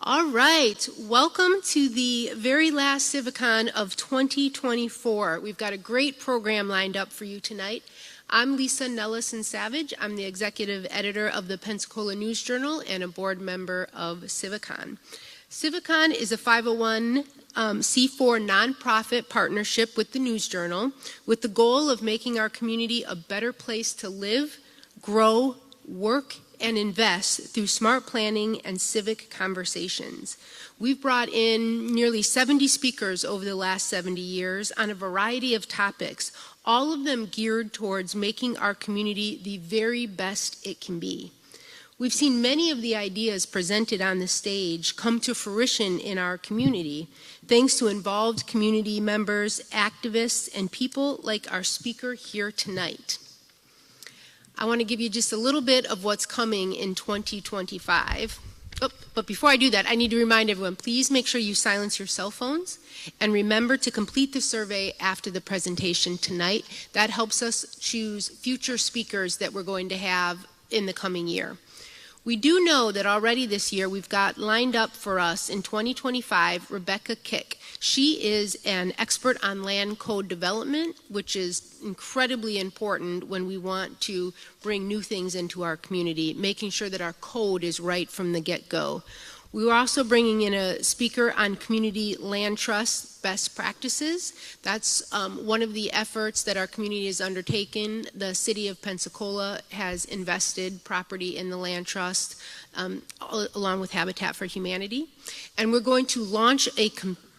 All right, welcome to the very last Civicon of 2024. We've got a great program lined up for you tonight. I'm Lisa Nellison-Savage. I'm the executive editor of the Pensacola News Journal and a board member of Civicon. Civicon is a 501c4 nonprofit partnership with the News Journal with the goal of making our community a better place to live, grow, work, and invest through smart planning and civic conversations. We've brought in nearly 70 speakers over the last 70 years on a variety of topics, all of them geared towards making our community the very best it can be. We've seen many of the ideas presented on the stage come to fruition in our community, thanks to involved community members, activists, and people like our speaker here tonight. I want to give you just a little bit of what's coming in 2025. But before I do that, I need to remind everyone, please make sure you silence your cell phones and remember to complete the survey after the presentation tonight. That helps us choose future speakers that we're going to have in the coming year. We do know that already this year we've got lined up for us in 2025 Rebecca Kick. She is an expert on land code development, which is incredibly important when we want to bring new things into our community, making sure that our code is right from the get-go. We were also bringing in a speaker on community land trust best practices. That's one of the efforts that our community has undertaken. The city of Pensacola has invested property in the land trust along with Habitat for Humanity. And we're going to launch a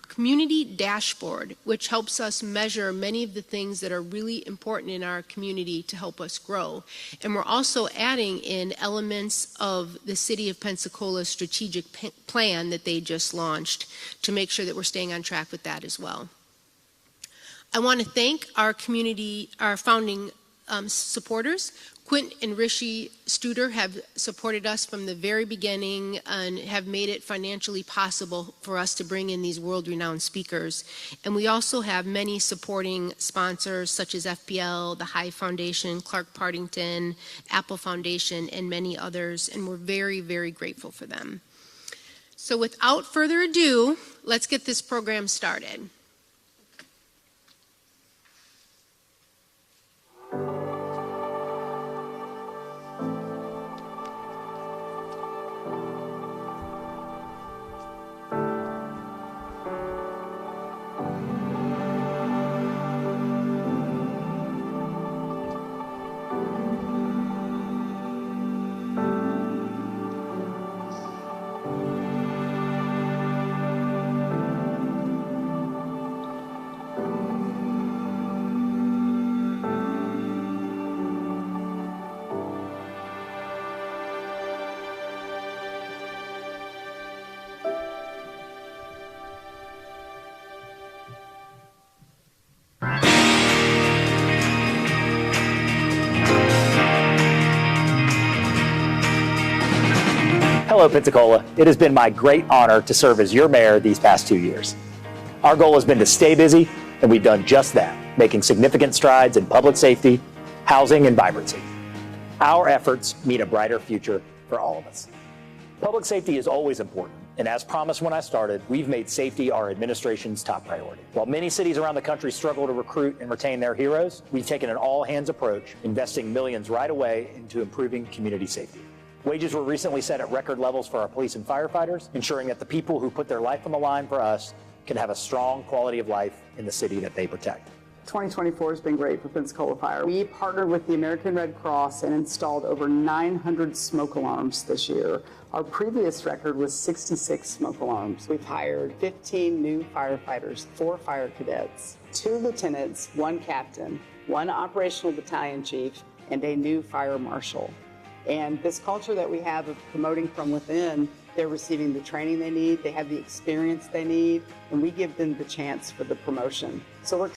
community dashboard, which helps us measure many of the things that are really important in our community to help us grow. And we're also adding in elements of the City of Pensacola's strategic plan that they just launched to make sure that we're staying on track with that as well. I want to thank our community, our founding supporters. Quint and Rishi Studer have supported us from the very beginning and have made it financially possible for us to bring in these world-renowned speakers. And we also have many supporting sponsors such as FPL, the High Foundation, Clark Partington, Apple Foundation, and many others, and we're very, very grateful for them. So without further ado, let's get this program started. Hello, Pensacola. It has been my great honor to serve as your mayor these past 2 years. Our goal has been to stay busy, and we've done just that, making significant strides in public safety, housing, and vibrancy. Our efforts mean a brighter future for all of us. Public safety is always important, and as promised when I started, we've made safety our administration's top priority. While many cities around the country struggle to recruit and retain their heroes, we've taken an all-hands approach, investing millions right away into improving community safety. Wages were recently set at record levels for our police and firefighters, ensuring that the people who put their life on the line for us can have a strong quality of life in the city that they protect. 2024 has been great for Pensacola Fire. We partnered with the American Red Cross and installed over 900 smoke alarms this year. Our previous record was 66 smoke alarms. We've hired 15 new firefighters, 4 fire cadets, 2 lieutenants, 1 captain, 1 operational battalion chief, and a new fire marshal. And this culture that we have of promoting from within, they're receiving the training they need, they have the experience they need, and we give them the chance for the promotion. So we're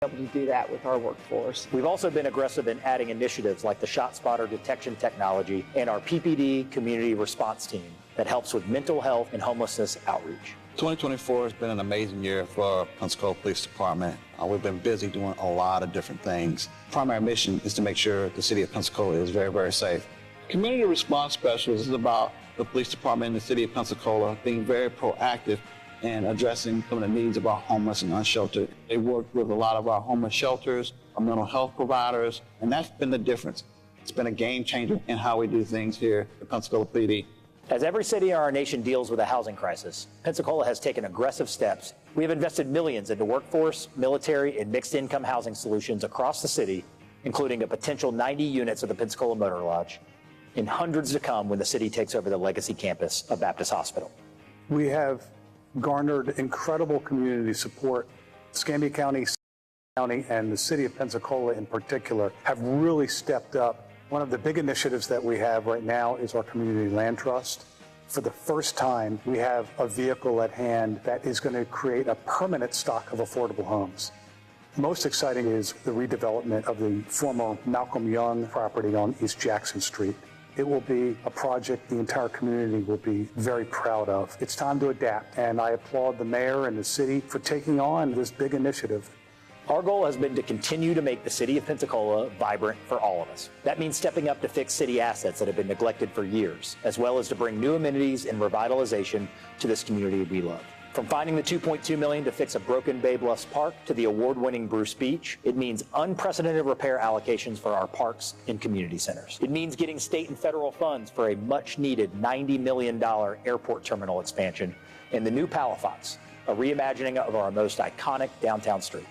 able to do that with our workforce. We've also been aggressive in adding initiatives like the ShotSpotter detection technology and our PPD community response team that helps with mental health and homelessness outreach. 2024 has been an amazing year for Pensacola Police Department. We've been busy doing a lot of different things. Primary mission is to make sure the city of Pensacola is very, very safe. Community response specialist is about the police department in the city of Pensacola being very proactive in addressing some of the needs of our homeless and unsheltered. They work with a lot of our homeless shelters, our mental health providers, and that's been the difference. It's been a game changer in how we do things here at Pensacola PD. As every city in our nation deals with a housing crisis, Pensacola has taken aggressive steps. We have invested millions into workforce, military, and mixed-income housing solutions across the city, including a potential 90 units of the Pensacola Motor Lodge, and hundreds to come when the city takes over the legacy campus of Baptist Hospital. We have garnered incredible community support. Escambia County, and the city of Pensacola in particular have really stepped up. One of the big initiatives that we have right now is our community land trust. For the first time, we have a vehicle at hand that is going to create a permanent stock of affordable homes. Most exciting is the redevelopment of the former Malcolm Young property on East Jackson Street. It will be a project the entire community will be very proud of. It's time to adapt, and I applaud the mayor and the city for taking on this big initiative. Our goal has been to continue to make the city of Pensacola vibrant for all of us. That means stepping up to fix city assets that have been neglected for years, as well as to bring new amenities and revitalization to this community we love. From finding the $2.2 million to fix a broken Bay Bluffs Park to the award-winning Bruce Beach, it means unprecedented repair allocations for our parks and community centers. It means getting state and federal funds for a much-needed $90 million airport terminal expansion and the new Palafox, a reimagining of our most iconic downtown street.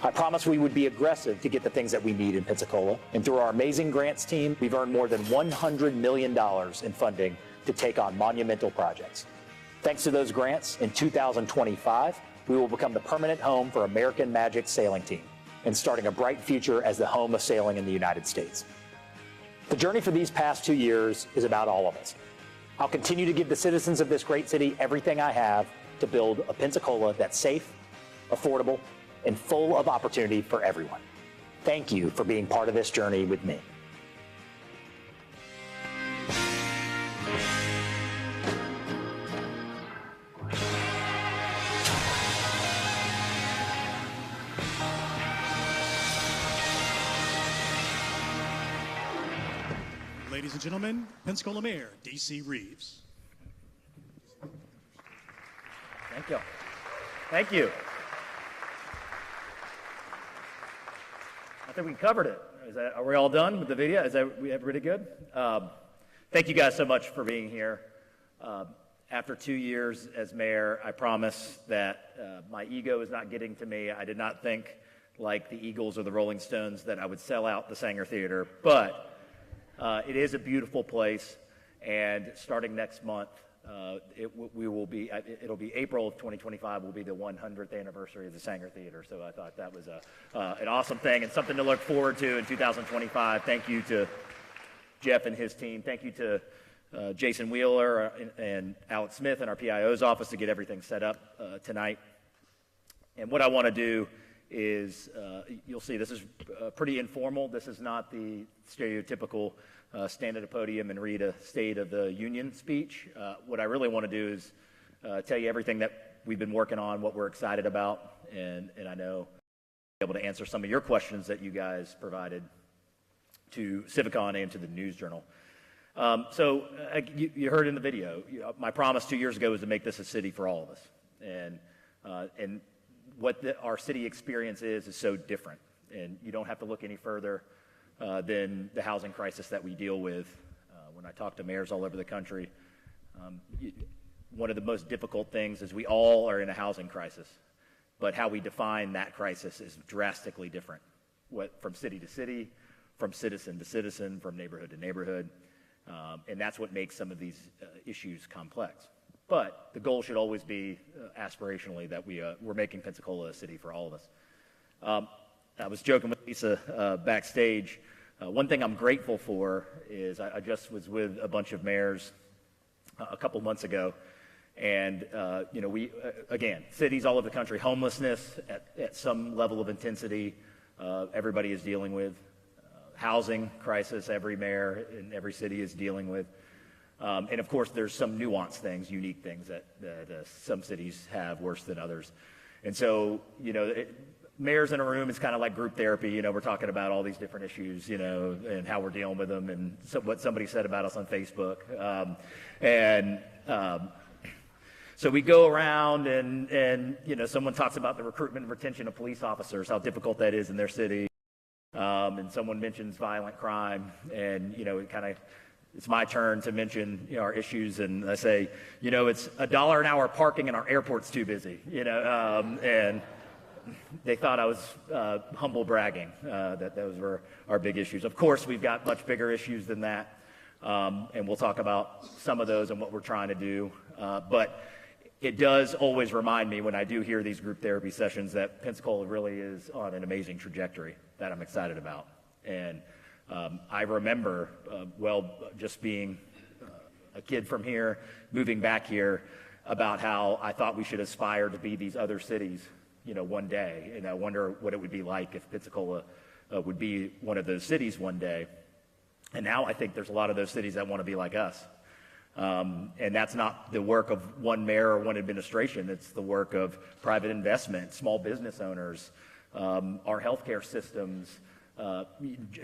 I promised we would be aggressive to get the things that we need in Pensacola, and through our amazing grants team, we've earned more than $100 million in funding to take on monumental projects. Thanks to those grants, in 2025, we will become the permanent home for American Magic Sailing Team and starting a bright future as the home of sailing in the United States. The journey for these past 2 years is about all of us. I'll continue to give the citizens of this great city everything I have to build a Pensacola that's safe, affordable, and full of opportunity for everyone. Thank you for being part of this journey with me. Ladies and gentlemen, Pensacola Mayor D.C. Reeves. Thank you. Thank you. I think we covered it. Are we all done with the video? Is that pretty good? Thank you guys so much for being here. After 2 years as mayor, I promise that my ego is not getting to me. I did not think, like the Eagles or the Rolling Stones, that I would sell out the Saenger Theatre, but it is a beautiful place, and starting next month, it'll be April of 2025 will be the 100th anniversary of the Saenger Theatre. So I thought that was an awesome thing and something to look forward to in 2025. Thank you to Jeff and his team. Thank you to Jason Wheeler and Alex Smith in our PIO's office to get everything set up tonight. And what I want to do is, you'll see this is pretty informal. This is not the stereotypical stand at a podium and read a State of the Union speech. What I really want to do is tell you everything that we've been working on, what we're excited about, and I know I'll be able to answer some of your questions that you guys provided to Civicon and to the News Journal. You heard in the video, my promise 2 years ago was to make this a city for all of us. And what our city experience is so different. And you don't have to look any further than the housing crisis that we deal with. When I talk to mayors all over the country, one of the most difficult things is we all are in a housing crisis, but how we define that crisis is drastically different, from city to city, from citizen to citizen, from neighborhood to neighborhood, and that's what makes some of these issues complex. But the goal should always be, aspirationally, that we're making Pensacola a city for all of us. I was joking with Lisa backstage. One thing I'm grateful for is I just was with a bunch of mayors a couple months ago, and we again, cities all over the country, homelessness at some level of intensity, everybody is dealing with. Housing crisis, every mayor in every city is dealing with. And of course, there's some nuanced things, unique things that some cities have worse than others. And so, mayors in a room is kind of like group therapy. You know, we're talking about all these different issues, you know, and how we're dealing with them, and what somebody said about us on Facebook. So we go around and, you know, someone talks about the recruitment and retention of police officers, how difficult that is in their city. And someone mentions violent crime, and, you know, it's my turn to mention, you know, our issues, and I say, you know, it's $1 an hour parking and our airport's too busy, you know, and they thought I was humble bragging, that those were our big issues. Of course, we've got much bigger issues than that, and we'll talk about some of those and what we're trying to do. But it does always remind me when I do hear these group therapy sessions that Pensacola really is on an amazing trajectory that I'm excited about. And I remember, just being a kid from here, moving back here, about how I thought we should aspire to be these other cities, you know, one day. And I wonder what it would be like if Pensacola would be one of those cities one day. And now I think there's a lot of those cities that want to be like us. And that's not the work of one mayor or one administration. It's the work of private investment, small business owners, our healthcare systems,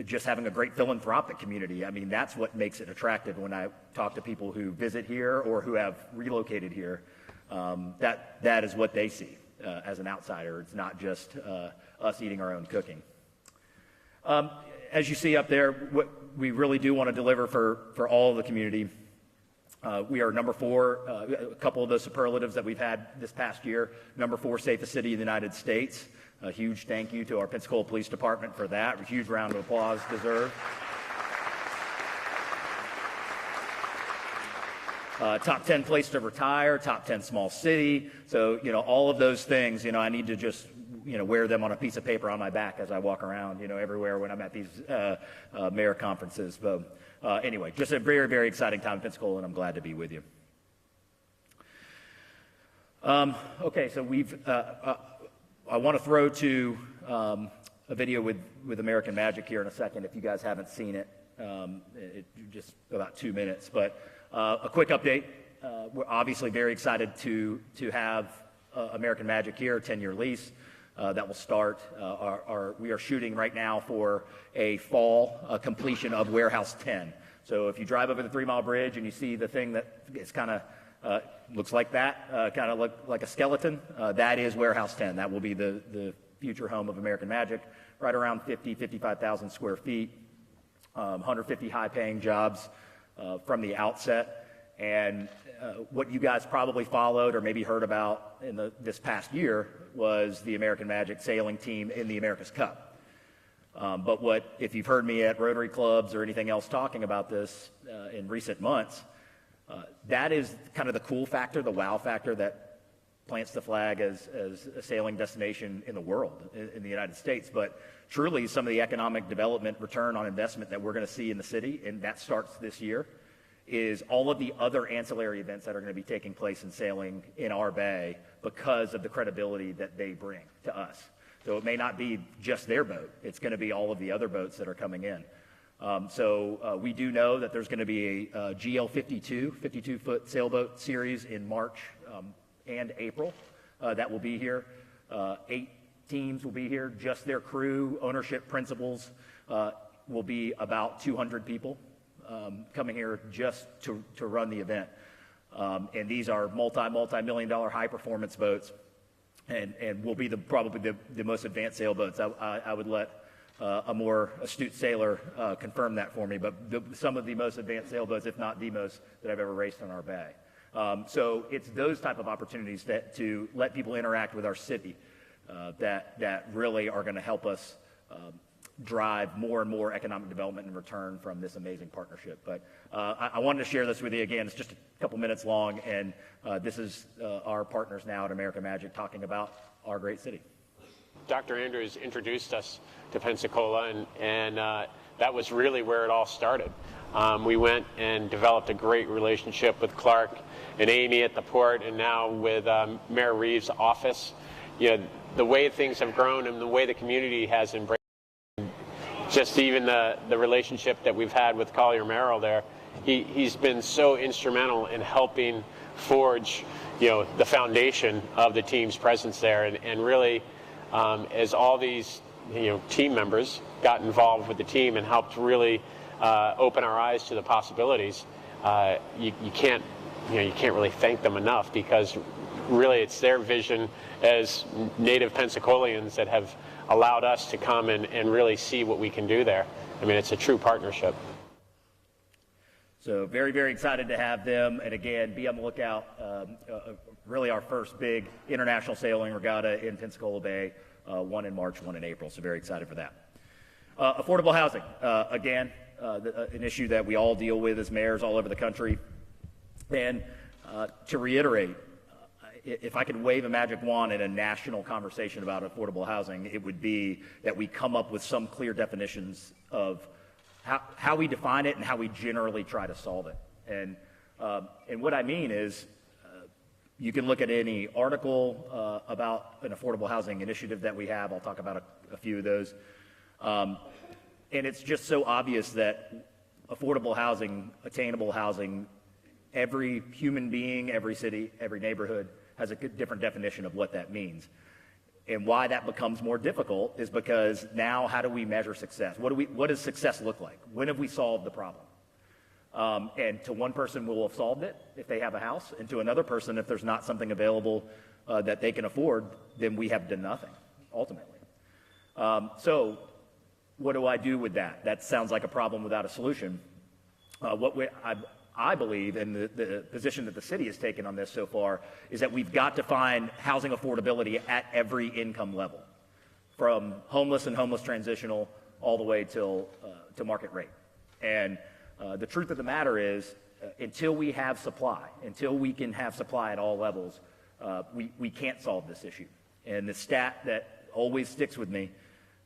just having a great philanthropic community. I mean, that's what makes it attractive when I talk to people who visit here or who have relocated here. That is what they see as an outsider. It's not just us eating our own cooking. As you see up there, what we really do want to deliver for all of the community. We are number 4, a couple of those superlatives that we've had this past year. Number 4 safest city in the United States. A huge thank you to our Pensacola Police Department for that. A huge round of applause deserved. Top 10 place to retire, top 10 small city. So, you know, all of those things, you know, I need to just, you know, wear them on a piece of paper on my back as I walk around, you know, everywhere when I'm at these mayor conferences. But anyway, just a very, very exciting time in Pensacola, and I'm glad to be with you. Okay, so I want to throw to a video with American Magic here in a second if you guys haven't seen it. Just about 2 minutes, but a quick update. We're obviously very excited to have American Magic here, 10-year lease. That will start. We are shooting right now for a fall completion of Warehouse 10. So if you drive over the 3 Mile Bridge and you see the thing that is kind of looks like that, kind of look like a skeleton, that is Warehouse 10. That will be the future home of American Magic, right around 55,000 square feet, 150 high-paying jobs from the outset. And what you guys probably followed or maybe heard about in this past year was the American Magic sailing team in the America's Cup. But if you've heard me at Rotary clubs or anything else talking about this in recent months, that is kind of the cool factor, the wow factor that plants the flag as a sailing destination in the world, in the United States. But truly, some of the economic development return on investment that we're going to see in the city, and that starts this year, is all of the other ancillary events that are going to be taking place in sailing in our bay because of the credibility that they bring to us. So it may not be just their boat. It's going to be all of the other boats that are coming in. So we do know that there's going to be a GL 52-foot sailboat series in March and April that will be here. 8 teams will be here. Just their crew, ownership principals will be about 200 people coming here just to run the event. And these are multi-million-dollar high-performance boats, and will be probably the most advanced sailboats. I would let a more astute sailor confirm that for me, but some of the most advanced sailboats, if not the most, that I've ever raced on our bay. So it's those type of opportunities to let people interact with our city that really are going to help us drive more and more economic development and return from this amazing partnership. But I wanted to share this with you again. It's just a couple minutes long, and this is our partners now at American Magic talking about our great city. Dr. Andrews introduced us to Pensacola, and that was really where it all started. We went and developed a great relationship with Clark and Amy at the port, and now with Mayor Reeves' office. You know, the way things have grown and the way the community has embraced, just even the relationship that we've had with Collier Merrill there, he's been so instrumental in helping forge, you know, the foundation of the team's presence there, and really as all these team members got involved with the team and helped really open our eyes to the possibilities, you can't really thank them enough, because really it's their vision as native Pensacolians that have allowed us to come and really see what we can do there. I mean, it's a true partnership. So very, very excited to have them. And again, be on the lookout. Really our first big international sailing regatta in Pensacola Bay, one in March, one in April. So very excited for that. Affordable housing, again, an issue that we all deal with as mayors all over the country. And to reiterate, if I could wave a magic wand in a national conversation about affordable housing, it would be that we come up with some clear definitions of how we define it and how we generally try to solve it. And what I mean is, you can look at any article about an affordable housing initiative that we have. I'll talk about a few of those. And it's just so obvious that affordable housing, attainable housing, every human being, every city, every neighborhood has a different definition of what that means. And why that becomes more difficult is because now how do we measure success? What does success look like? When have we solved the problem? And to one person, we'll have solved it if they have a house, and to another person, if there's not something available that they can afford, then we have done nothing, ultimately. So what do I do with that? That sounds like a problem without a solution. I believe, and the position that the city has taken on this so far, is that we've got to find housing affordability at every income level, from homeless and homeless transitional all the way to market rate. And the truth of the matter is, until we have supply, until we can have supply at all levels, we can't solve this issue. And the stat that always sticks with me,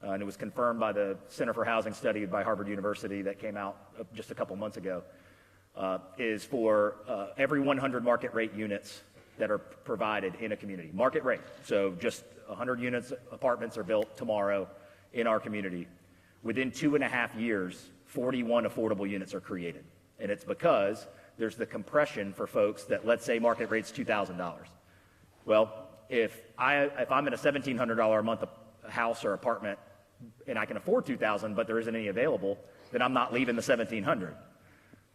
and it was confirmed by the Center for Housing Study by Harvard University that came out just a couple months ago, is for every 100 market rate units that are provided in a community. Market rate, so just 100 units, apartments are built tomorrow in our community. Within 2.5 years, 41 affordable units are created. And it's because there's the compression for folks that, let's say market rate's $2,000. Well, if I'm in a $1,700 a month house or apartment and I can afford $2,000, but there isn't any available, then I'm not leaving the $1,700.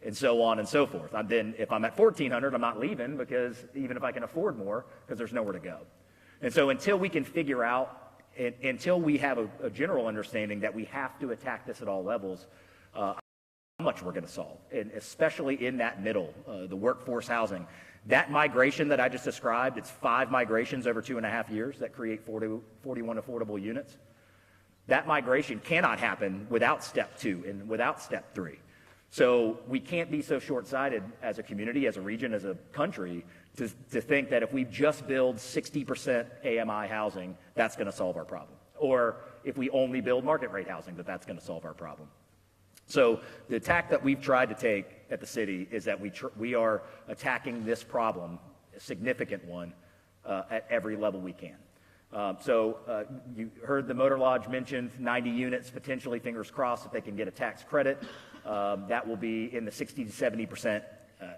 And so on and so forth. Then if I'm at $1,400, I'm not leaving, because even if I can afford more, because there's nowhere to go. And so until we can figure out, until we have a general understanding that we have to attack this at all levels, how much we're going to solve, and especially in that middle, the workforce housing. That migration that I just described, it's 5 migrations over 2.5 years that create 41 affordable units. That migration cannot happen without step 2 and without step 3. So we can't be so short-sighted as a community, as a region, as a country, to think that if we just build 60% AMI housing, that's going to solve our problem. Or if we only build market rate housing, that's going to solve our problem. So the attack that we've tried to take at the city is that we are attacking this problem, a significant one, at every level we can. You heard the Motor Lodge mentioned 90 units, potentially, fingers crossed, if they can get a tax credit. That will be in the 60 to 70%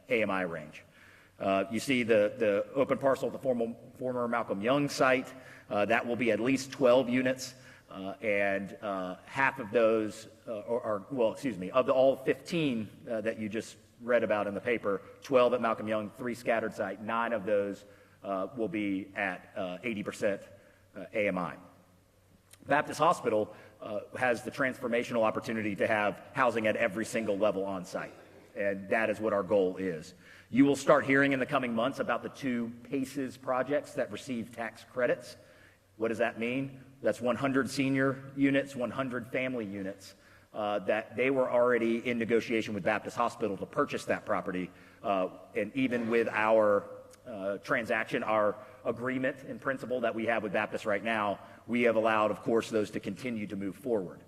AMI range. You see the open parcel at the former Malcolm Young site. That will be at least 12 units, and half of those of all 15 that you just read about in the paper, 12 at Malcolm Young, 3 scattered site, 9 of those will be at 80% AMI. Baptist Hospital has the transformational opportunity to have housing at every single level on site, and that is what our goal is. You will start hearing in the coming months about the 2 PACES projects that receive tax credits. What does that mean? That's 100 senior units, 100 family units, that they were already in negotiation with Baptist Hospital to purchase that property, and even with our transaction, our agreement in principle that we have with Baptist right now, we have allowed, of course, those to continue to move forward.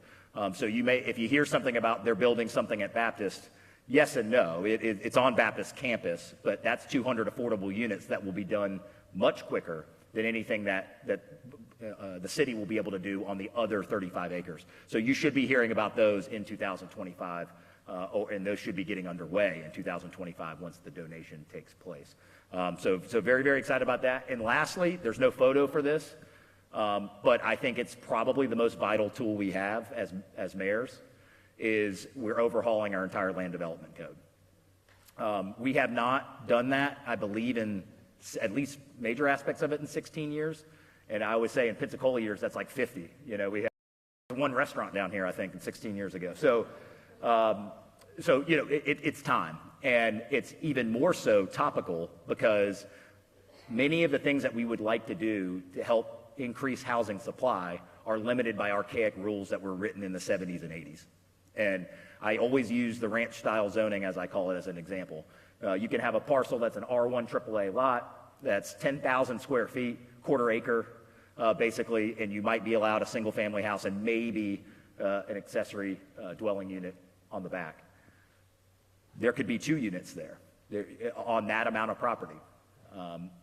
So you may, if you hear something about they're building something at Baptist, yes and no. It's on Baptist campus, but that's 200 affordable units that will be done much quicker than anything that the city will be able to do on the other 35 acres. So you should be hearing about those in 2025, and those should be getting underway in 2025 once the donation takes place. So very, very excited about that. And lastly, there's no photo for this, But I think it's probably the most vital tool we have as mayors is we're overhauling our entire land development code. We have not done that, I believe, in at least major aspects of it in 16 years. And I always say in Pensacola years, that's like 50. You know, we have one restaurant down here, I think, 16 years ago. So you know, it's time. And it's even more so topical because many of the things that we would like to do to help increase housing supply are limited by archaic rules that were written in the 70s and 80s. And I always use the ranch-style zoning, as I call it, as an example. You can have a parcel that's an R1 AAA lot that's 10,000 square feet, quarter acre, basically, and you might be allowed a single-family house and maybe an accessory dwelling unit on the back. There could be 2 units there on that amount of property.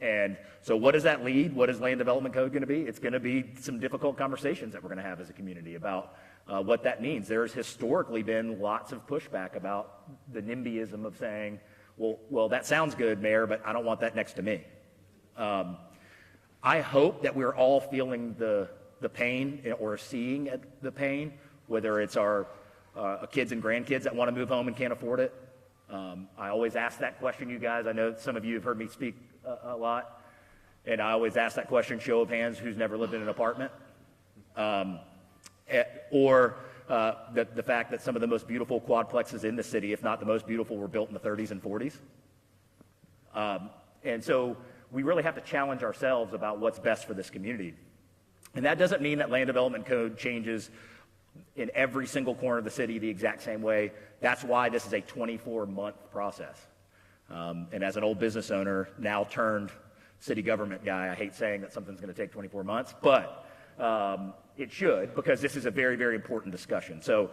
And so what does that lead? What is land development code going to be? It's going to be some difficult conversations that we're going to have as a community about what that means. There's historically been lots of pushback about the NIMBYism of saying, well, that sounds good, Mayor, but I don't want that next to me. I hope that we're all feeling the pain or seeing the pain, whether it's our kids and grandkids that want to move home and can't afford it. I always ask that question, you guys. I know some of you have heard me speak a lot, and I always ask that question, show of hands, who's never lived in an apartment? Or the fact that some of the most beautiful quadplexes in the city, if not the most beautiful, were built in the 30s and 40s. And so we really have to challenge ourselves about what's best for this community. And that doesn't mean that land development code changes in every single corner of the city the exact same way. That's why this is a 24-month process. And as an old business owner, now turned city government guy, I hate saying that something's going to take 24 months, but it should, because this is a very, very important discussion. So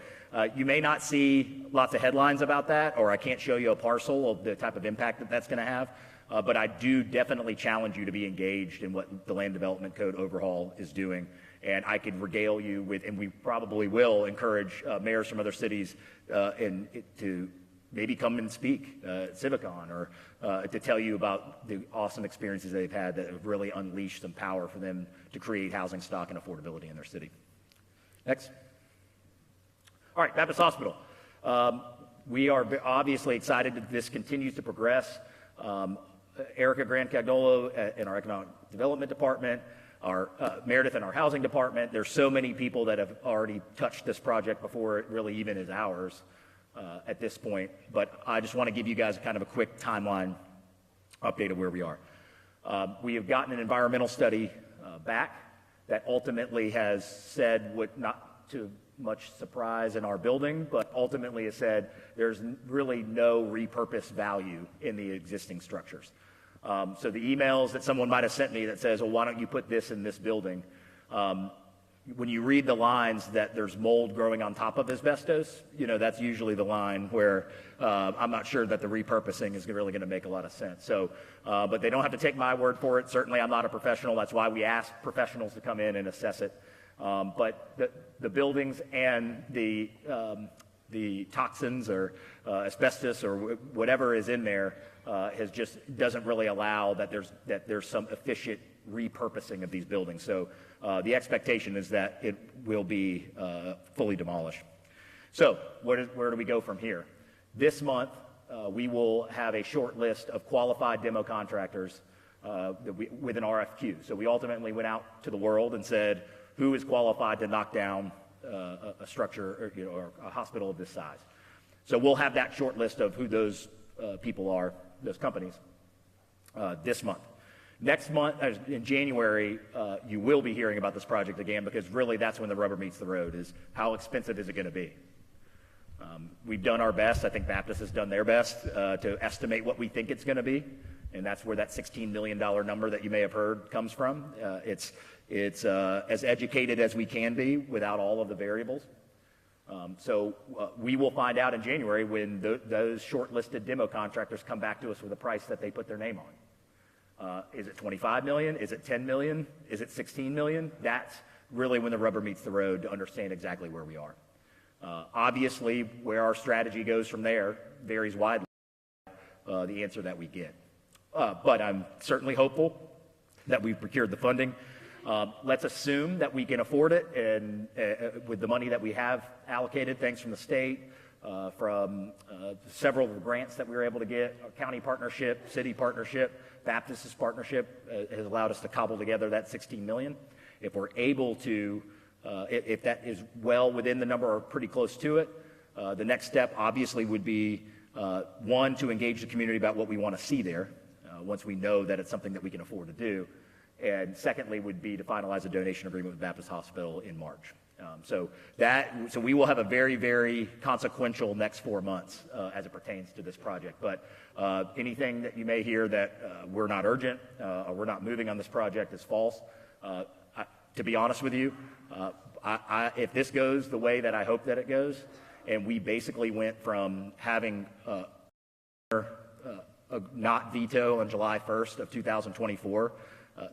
you may not see lots of headlines about that, or I can't show you a parcel of the type of impact that that's going to have, but I do definitely challenge you to be engaged in what the land development code overhaul is doing. And I could regale you with, and we probably will encourage mayors from other cities to maybe come and speak at Civicon, or to tell you about the awesome experiences they've had that have really unleashed some power for them to create housing stock and affordability in their city. Next. All right, Baptist Hospital. We are obviously excited that this continues to progress. Erica Grant-Cagnolo in our Economic Development Department, our Meredith in our Housing Department. There's so many people that have already touched this project before it really even is ours at this point. But I just want to give you guys kind of a quick timeline update of where we are. We have gotten an environmental study back that ultimately has said, what not too much surprise in our building, but ultimately has said there's really no repurposed value in the existing structures. So the emails that someone might have sent me that says, well, why don't you put this in this building? When you read the lines that there's mold growing on top of asbestos, you know, that's usually the line where I'm not sure that the repurposing is really going to make a lot of sense. So, but they don't have to take my word for it. Certainly I'm not a professional. That's why we ask professionals to come in and assess it. But the buildings and the toxins or asbestos or whatever is in there doesn't really allow that there's some efficient repurposing of these buildings. So the expectation is that it will be fully demolished. So where do we go from here? This month we will have a short list of qualified demo contractors with an RFQ. So we ultimately went out to the world and said, who is qualified to knock down a structure or a hospital of this size? So we'll have that short list of who those people are, those companies, this month. Next month, in January, you will be hearing about this project again, because really that's when the rubber meets the road, is how expensive is it going to be? We've done our best. I think Baptist has done their best to estimate what we think it's going to be, and that's where that $16 million number that you may have heard comes from. It's as educated as we can be without all of the variables. So we will find out in January when those shortlisted demo contractors come back to us with a price that they put their name on. Is it $25 million? Is it $10 million? Is it $16 million? That's really when the rubber meets the road to understand exactly where we are. Obviously, where our strategy goes from there varies widely, the answer that we get. But I'm certainly hopeful that we've procured the funding. Let's assume that we can afford it, and with the money that we have allocated, thanks from the state, from several of the grants that we were able to get, our county partnership, city partnership, Baptist's partnership has allowed us to cobble together that $16 million. If we're able to, if that is well within the number or pretty close to it, the next step obviously would be, one, to engage the community about what we want to see there, once we know that it's something that we can afford to do. And secondly would be to finalize a donation agreement with Baptist Hospital in March. So we will have a very, very consequential next 4 months as it pertains to this project. But anything that you may hear that we're not urgent or we're not moving on this project is false. To be honest with you, if this goes the way that I hope that it goes, and we basically went from having not veto on July 1st of 2024,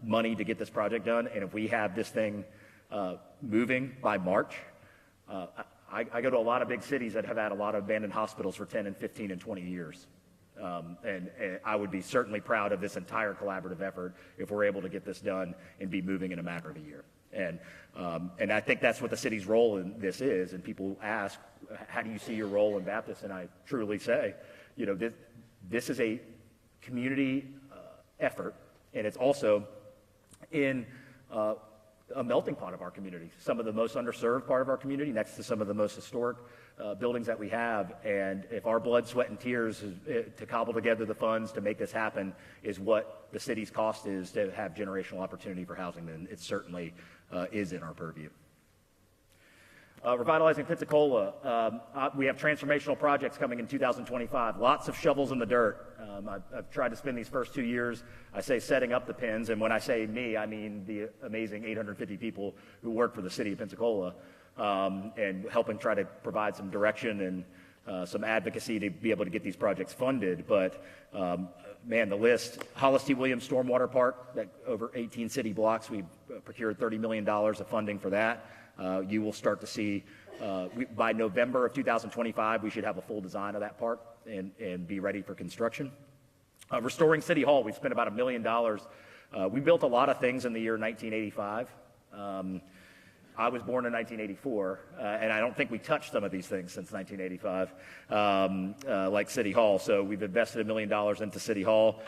money to get this project done, and if we have this thing moving by March, I go to a lot of big cities that have had a lot of abandoned hospitals for 10 and 15 and 20 years. And I would be certainly proud of this entire collaborative effort if we're able to get this done and be moving in a matter of a year. And I think that's what the city's role in this is. And people ask, how do you see your role in Baptist? And I truly say, you know, this is a community effort, and it's also in a melting pot of our community, some of the most underserved part of our community, next to some of the most historic buildings that we have. And if our blood, sweat, and tears to cobble together the funds to make this happen is what the city's cost is to have generational opportunity for housing, then it certainly is in our purview. Revitalizing Pensacola, we have transformational projects coming in 2025, lots of shovels in the dirt. I've tried to spend these first 2 years, I say setting up the pins, and when I say me, I mean the amazing 850 people who work for the city of Pensacola, and helping try to provide some direction and some advocacy to be able to get these projects funded. But man, the list, Hollis T. Williams Stormwater Park, that over 18 city blocks, we procured $30 million of funding for that. You will start to see, by November of 2025, we should have a full design of that park and be ready for construction. Restoring City Hall, we've spent about $1 million. We built a lot of things in the year 1985. I was born in 1984, and I don't think we touched some of these things since 1985, like City Hall. So we've invested $1 million into City Hall.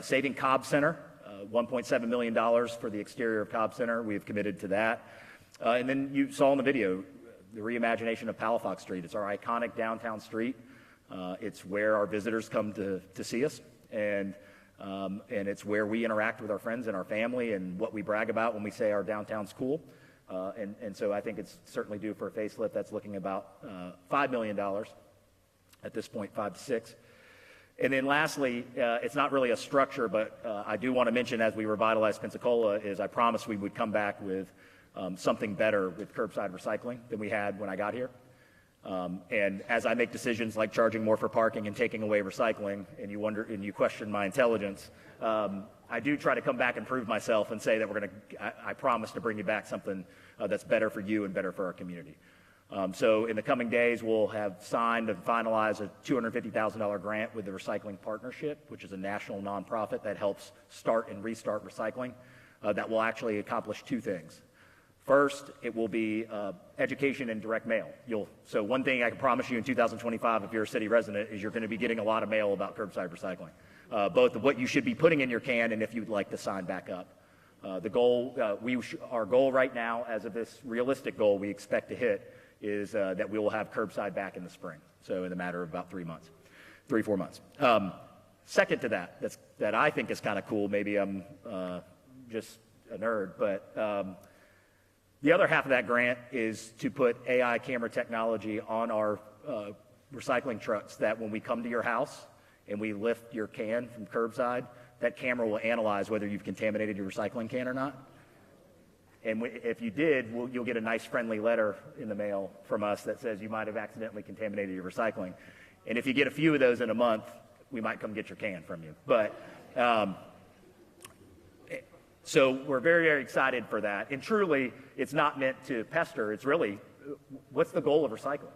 Saving Cobb Center, $1.7 million for the exterior of Cobb Center. We have committed to that. And then you saw in the video the reimagination of Palafox Street. It's our iconic downtown street. It's where our visitors come to see us, and it's where we interact with our friends and our family and what we brag about when we say our downtown's cool. And so I think it's certainly due for a facelift. That's looking about $5 million at this point, 5 to 6. And then lastly, it's not really a structure, but I do want to mention as we revitalize Pensacola is I promised we would come back with something better with curbside recycling than we had when I got here. And as I make decisions like charging more for parking and taking away recycling, and you wonder and you question my intelligence, I do try to come back and prove myself and say that I promise to bring you back something that's better for you and better for our community. So in the coming days, we'll have signed and finalized a $250,000 grant with the Recycling Partnership, which is a national nonprofit that helps start and restart recycling, that will actually accomplish two things. First, it will be education and direct mail. So one thing I can promise you in 2025, if you're a city resident, is you're going to be getting a lot of mail about curbside recycling, both of what you should be putting in your can and if you'd like to sign back up. The goal, our goal right now, as of this realistic goal we expect to hit, is that we will have curbside back in the spring. So in a matter of about 4 months. Second to that I think is kind of cool. Maybe I'm just a nerd, but the other half of that grant is to put AI camera technology on our recycling trucks that when we come to your house and we lift your can from curbside, that camera will analyze whether you've contaminated your recycling can or not. And if you did, you'll get a nice friendly letter in the mail from us that says you might have accidentally contaminated your recycling. And if you get a few of those in a month, we might come get your can from you. But so we're very, very excited for that. And truly, it's not meant to pester. It's really, what's the goal of recycling?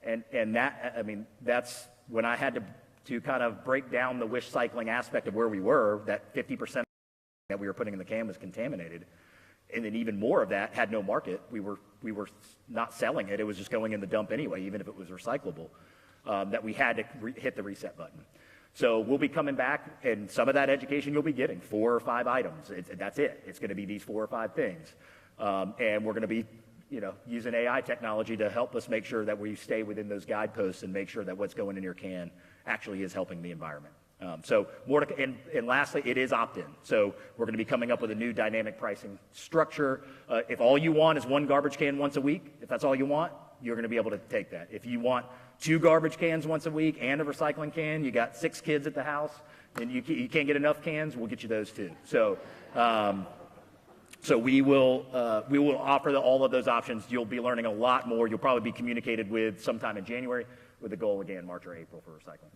And that, I mean, that's when I had to kind of break down the wish cycling aspect of where we were, that 50% that we were putting in the can was contaminated. And then even more of that had no market. We were not selling it. It was just going in the dump anyway, even if it was recyclable, that we had to hit the reset button. So we'll be coming back, and some of that education you'll be getting, 4 or 5 items. That's it. It's going to be these 4 or 5 things. And we're going to be using AI technology to help us make sure that we stay within those guideposts and make sure that what's going in your can actually is helping the environment. So more to, and lastly, it is opt-in. So we're going to be coming up with a new dynamic pricing structure. If all you want is 1 garbage can once a week, if that's all you want, you're going to be able to take that. If you want 2 garbage cans once a week and a recycling can, you got 6 kids at the house, and you can't get enough cans, we'll get you those too. So, we will offer all of those options. You'll be learning a lot more. You'll probably be communicated with sometime in January with the goal again, March or April for recycling.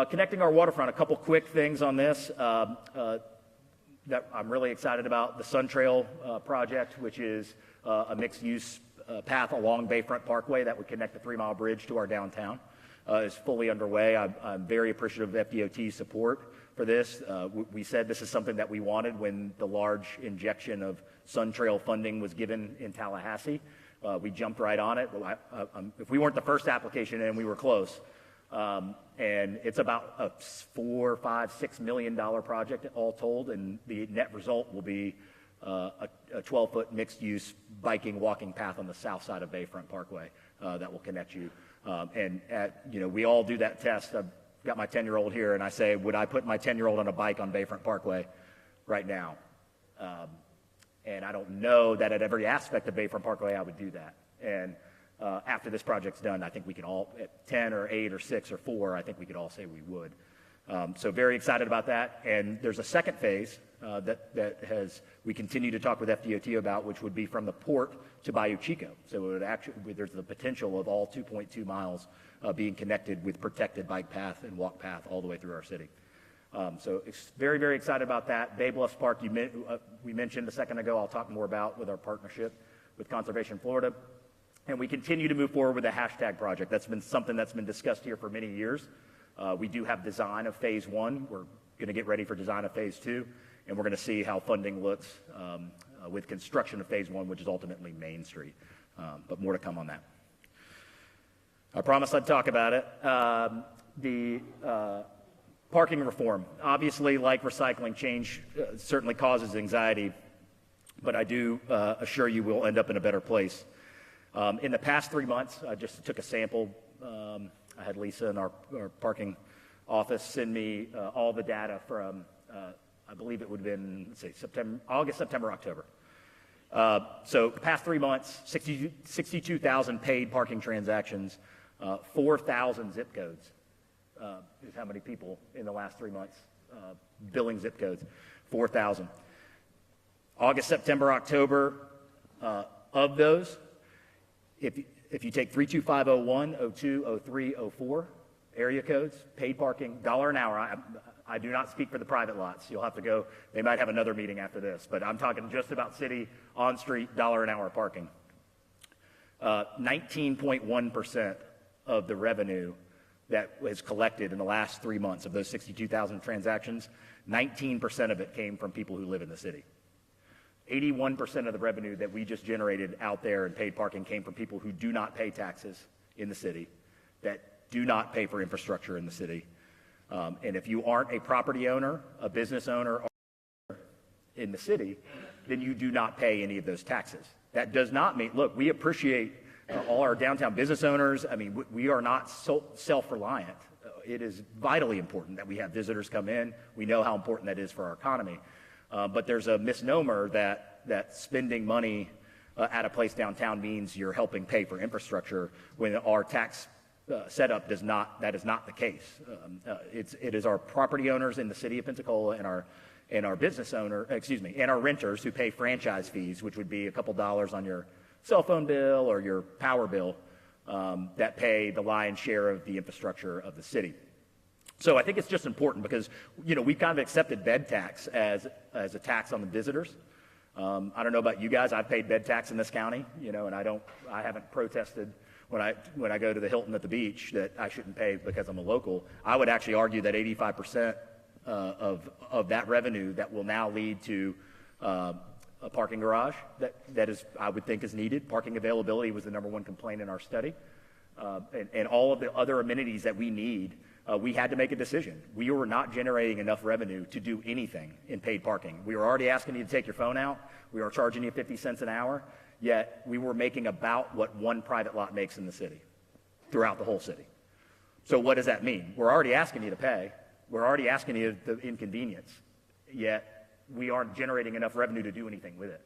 Connecting our waterfront, a couple quick things on this that I'm really excited about. The Sun Trail project, which is a mixed-use path along Bayfront Parkway that would connect the 3-mile bridge to our downtown, is fully underway. I'm very appreciative of FDOT's support for this. We said this is something that we wanted when the large injection of Sun Trail funding was given in Tallahassee. We jumped right on it. If we weren't the first application in, we were close. And it's about a $4, $5, $6 million project all told, and the net result will be a 12-foot mixed-use biking, walking path on the south side of Bayfront Parkway that will connect you. We all do that test. I've got my 10-year-old here, and I say, would I put my 10-year-old on a bike on Bayfront Parkway right now? And I don't know that at every aspect of Bayfront Parkway I would do that. And after this project's done, I think we can all, at 10 or 8 or 6 or 4, I think we could all say we would. So very excited about that. And there's a second phase we continue to talk with FDOT about, which would be from the port to Bayou Chico. So it would actually, there's the potential of all 2.2 miles being connected with protected bike path and walk path all the way through our city. So very, very excited about that. Bay Bluffs Park, we mentioned a second ago, I'll talk more about with our partnership with Conservation Florida. And we continue to move forward with the hashtag project. That's been something that's been discussed here for many years. We do have design of phase 1. We're going to get ready for design of phase 2, and we're going to see how funding looks with construction of phase 1, which is ultimately Main Street. But more to come on that. I promised I'd talk about it. The parking reform, obviously, like recycling, change certainly causes anxiety, but I do assure you we'll end up in a better place. In the past 3 months, I just took a sample. I had Lisa in our parking office send me all the data from, I believe it would have been, let's say, August, September, October. So the past 3 months, 62,000 paid parking transactions, 4,000 zip codes is how many people in the last 3 months billing zip codes, 4,000. August, September, October, of those, if you take 32501, 02, 03, 04 area codes, paid parking, $1 an hour. I do not speak for the private lots. You'll have to go. They might have another meeting after this, but I'm talking just about city on-street $1 an hour parking. 19.1% of the revenue that was collected in the last 3 months of those 62,000 transactions, 19% of it came from people who live in the city. 81% of the revenue that we just generated out there in paid parking came from people who do not pay taxes in the city, that do not pay for infrastructure in the city. And if you aren't a property owner, a business owner in the city, then you do not pay any of those taxes. That does not mean, look, we appreciate all our downtown business owners. I mean, we are not self-reliant. It is vitally important that we have visitors come in. We know how important that is for our economy. But there's a misnomer that spending money at a place downtown means you're helping pay for infrastructure when our tax setup does not. That is not the case. It is our property owners in the city of Pensacola and our business owner, and our renters who pay franchise fees, which would be a couple dollars on your cell phone bill or your power bill, that pay the lion's share of the infrastructure of the city. So I think it's just important because, we kind of accepted bed tax as a tax on the visitors. I don't know about you guys. I've paid bed tax in this county, and I haven't protested when I go to the Hilton at the beach that I shouldn't pay because I'm a local. I would actually argue that 85% of that revenue that will now lead to a parking garage that is, I would think, is needed. Parking availability was the #1 complaint in our study. And all of the other amenities that we need, we had to make a decision. We were not generating enough revenue to do anything in paid parking. We were already asking you to take your phone out. We were charging you 50 cents an hour, yet we were making about what one private lot makes in the city, throughout the whole city. So what does that mean? We're already asking you to pay. We're already asking you the inconvenience, yet we aren't generating enough revenue to do anything with it.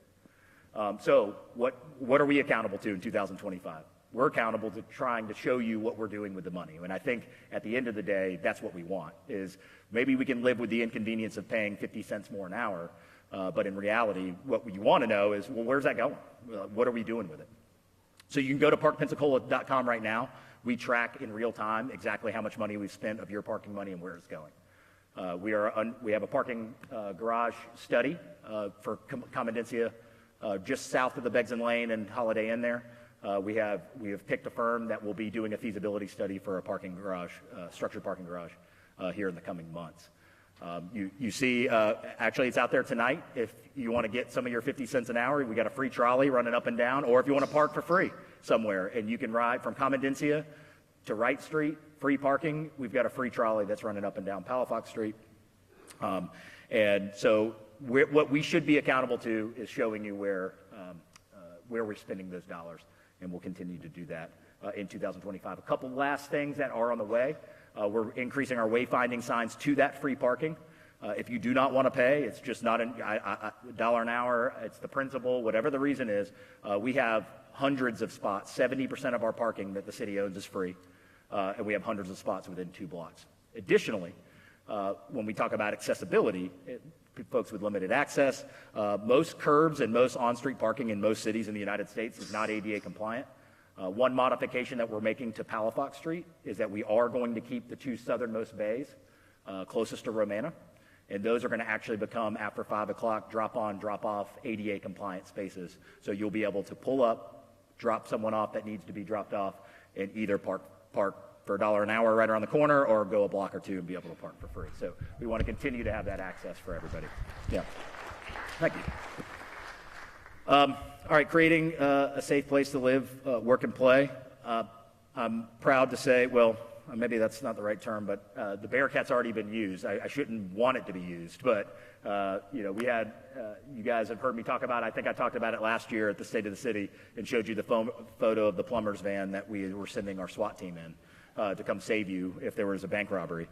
So what are we accountable to in 2025? We're accountable to trying to show you what we're doing with the money. And I think at the end of the day, that's what we want, is maybe we can live with the inconvenience of paying 50 cents more an hour, but in reality, what you want to know is, well, where's that going? What are we doing with it? So you can go to parkpensacola.com right now. We track in real time exactly how much money we've spent of your parking money and where it's going. We have a parking garage study for Commandencia just south of the Begson Lane and Holiday Inn there. We have picked a firm that will be doing a feasibility study for a parking garage, structured parking garage, here in the coming months. You see, actually it's out there tonight. If you want to get some of your 50 cents an hour, we got a free trolley running up and down, or if you want to park for free somewhere and you can ride from Commandencia to Wright Street, free parking, we've got a free trolley that's running up and down Palafox Street. And so what we should be accountable to is showing you where we're spending those dollars, and we'll continue to do that in 2025. A couple last things that are on the way. We're increasing our wayfinding signs to that free parking. If you do not want to pay, it's just not a dollar an hour, it's the principal, whatever the reason is, we have hundreds of spots. 70% of our parking that the city owns is free, and we have hundreds of spots within 2 blocks. Additionally, when we talk about accessibility, folks with limited access, most curbs and most on-street parking in most cities in the United States is not ADA compliant. One modification that we're making to Palafox Street is that we are going to keep the 2 southernmost bays closest to Romana, and those are going to actually become, after 5 o'clock, drop-on, drop-off ADA compliant spaces. So you'll be able to pull up, drop someone off that needs to be dropped off, and either park for $1 an hour right around the corner, or go a block or 2 and be able to park for free. So we want to continue to have that access for everybody. Yeah. Thank you. All right, creating a safe place to live, work, and play. I'm proud to say, well, maybe that's not the right term, but the Bearcat's already been used. I shouldn't want it to be used, but we had, you guys have heard me talk about, I think I talked about it last year at the State of the City and showed you the photo of the plumber's van that we were sending our SWAT team in to come save you if there was a bank robbery.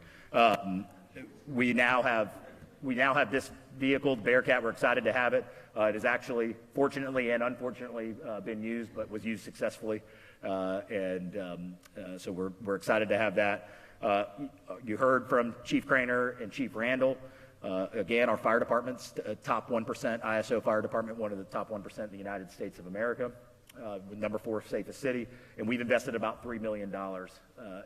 We now have this vehicle, the Bearcat. We're excited to have it. It has actually, fortunately and unfortunately, been used, but was used successfully. So we're excited to have that. You heard from Chief Craner and Chief Randall. Again, our fire department's top 1% ISO fire department, one of the top 1% in the United States of America. Number 4 safest city, and we've invested about $3 million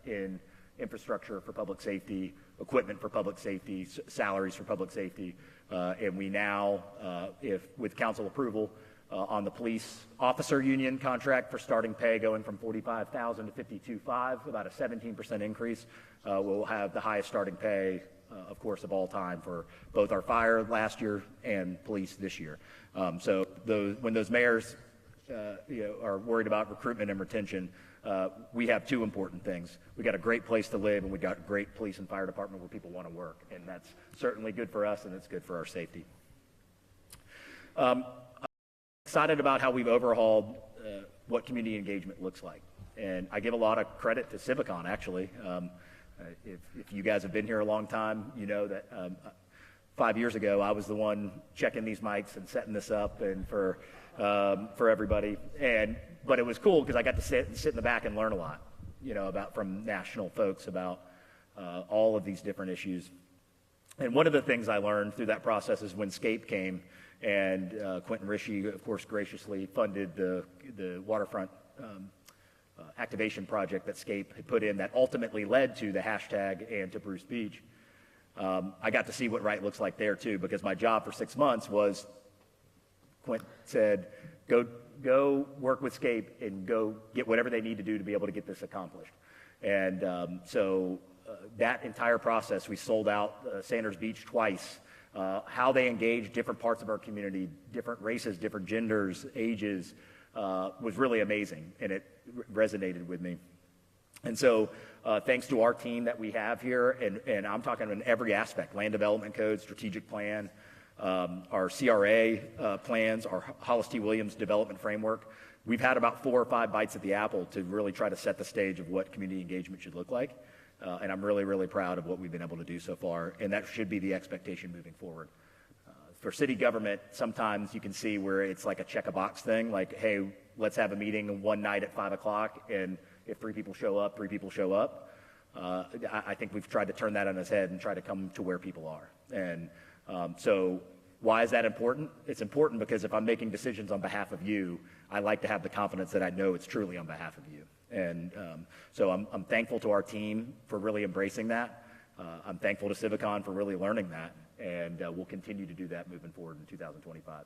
in infrastructure for public safety, equipment for public safety, salaries for public safety, and we now, with council approval, on the police officer union contract for starting pay going from $45,000 to $52,500, about a 17% increase. We'll have the highest starting pay, of course, of all time for both our fire last year and police this year. So when those mayors are worried about recruitment and retention, we have 2 important things. We got a great place to live, and we got a great police and fire department where people want to work, and that's certainly good for us, and it's good for our safety. I'm excited about how we've overhauled what community engagement looks like, and I give a lot of credit to Civicon, actually. If you guys have been here a long time, you know that 5 years ago I was the one checking these mics and setting this up and for everybody, but it was cool because I got to sit in the back and learn a lot, from national folks about all of these different issues. And one of the things I learned through that process is when SCAPE came, and Quentin Rishi, of course, graciously funded the waterfront activation project that SCAPE had put in that ultimately led to the hashtag and to Bruce Beach. I got to see what right looks like there too, because my job for 6 months was, Quint said, go work with SCAPE and go get whatever they need to do to be able to get this accomplished. And so that entire process, we sold out Sanders Beach twice. How they engage different parts of our community, different races, different genders, ages, was really amazing, and it resonated with me. And so thanks to our team that we have here, and I'm talking in every aspect, land development code, strategic plan, our CRA plans, our Hollis T. Williams development framework, we've had about 4 or 5 bites at the apple to really try to set the stage of what community engagement should look like. And I'm really, really proud of what we've been able to do so far, and that should be the expectation moving forward. For city government, sometimes you can see where it's like a check-a-box thing, like, hey, let's have a meeting one night at 5 o'clock, and if 3 people show up, 3 people show up. I think we've tried to turn that on its head and try to come to where people are. And so why is that important? It's important because if I'm making decisions on behalf of you, I like to have the confidence that I know it's truly on behalf of you. And so I'm thankful to our team for really embracing that. I'm thankful to Civicon for really learning that, and we'll continue to do that moving forward in 2025.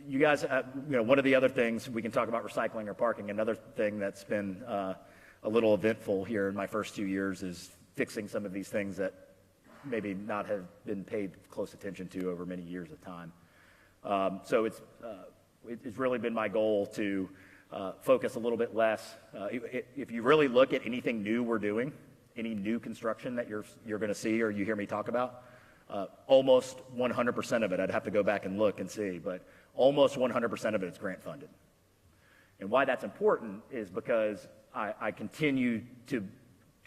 You guys, one of the other things, we can talk about recycling or parking. Another thing that's been a little eventful here in my first 2 years is fixing some of these things that maybe not have been paid close attention to over many years of time. So it's really been my goal to focus a little bit less. If you really look at anything new we're doing, any new construction that you're going to see or you hear me talk about, almost 100% of it, I'd have to go back and look and see, but almost 100% of it is grant funded. And why that's important is because I continue to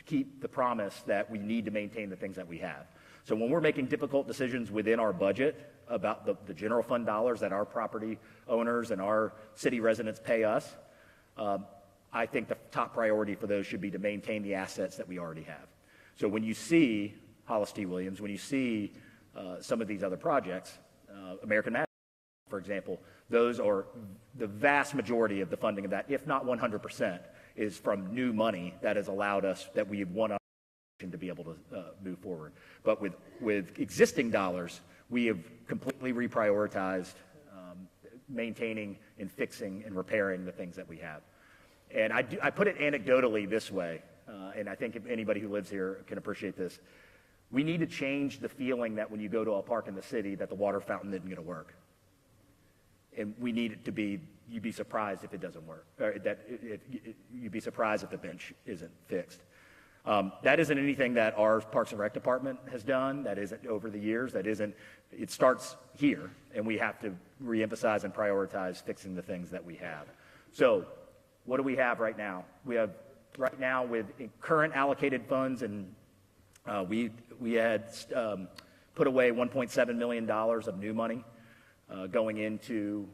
keep the promise that we need to maintain the things that we have. So when we're making difficult decisions within our budget about the general fund dollars that our property owners and our city residents pay us, I think the top priority for those should be to maintain the assets that we already have. So when you see Hollis T. Williams, when you see some of these other projects, American Magic, for example, those are the vast majority of the funding of that, if not 100%, is from new money that has allowed us, that we have won to be able to move forward. But with existing dollars, we have completely reprioritized maintaining and fixing and repairing the things that we have. And I put it anecdotally this way, and I think if anybody who lives here can appreciate this. We need to change the feeling that when you go to a park in the city that the water fountain isn't going to work. And we need it to be, you'd be surprised if it doesn't work, or you'd be surprised if the bench isn't fixed. That isn't anything that our Parks and Rec department has done. That isn't over the years. It starts here, and we have to reemphasize and prioritize fixing the things that we have. So what do we have right now? We have right now with current allocated funds, and we had put away $1.7 million of new money going into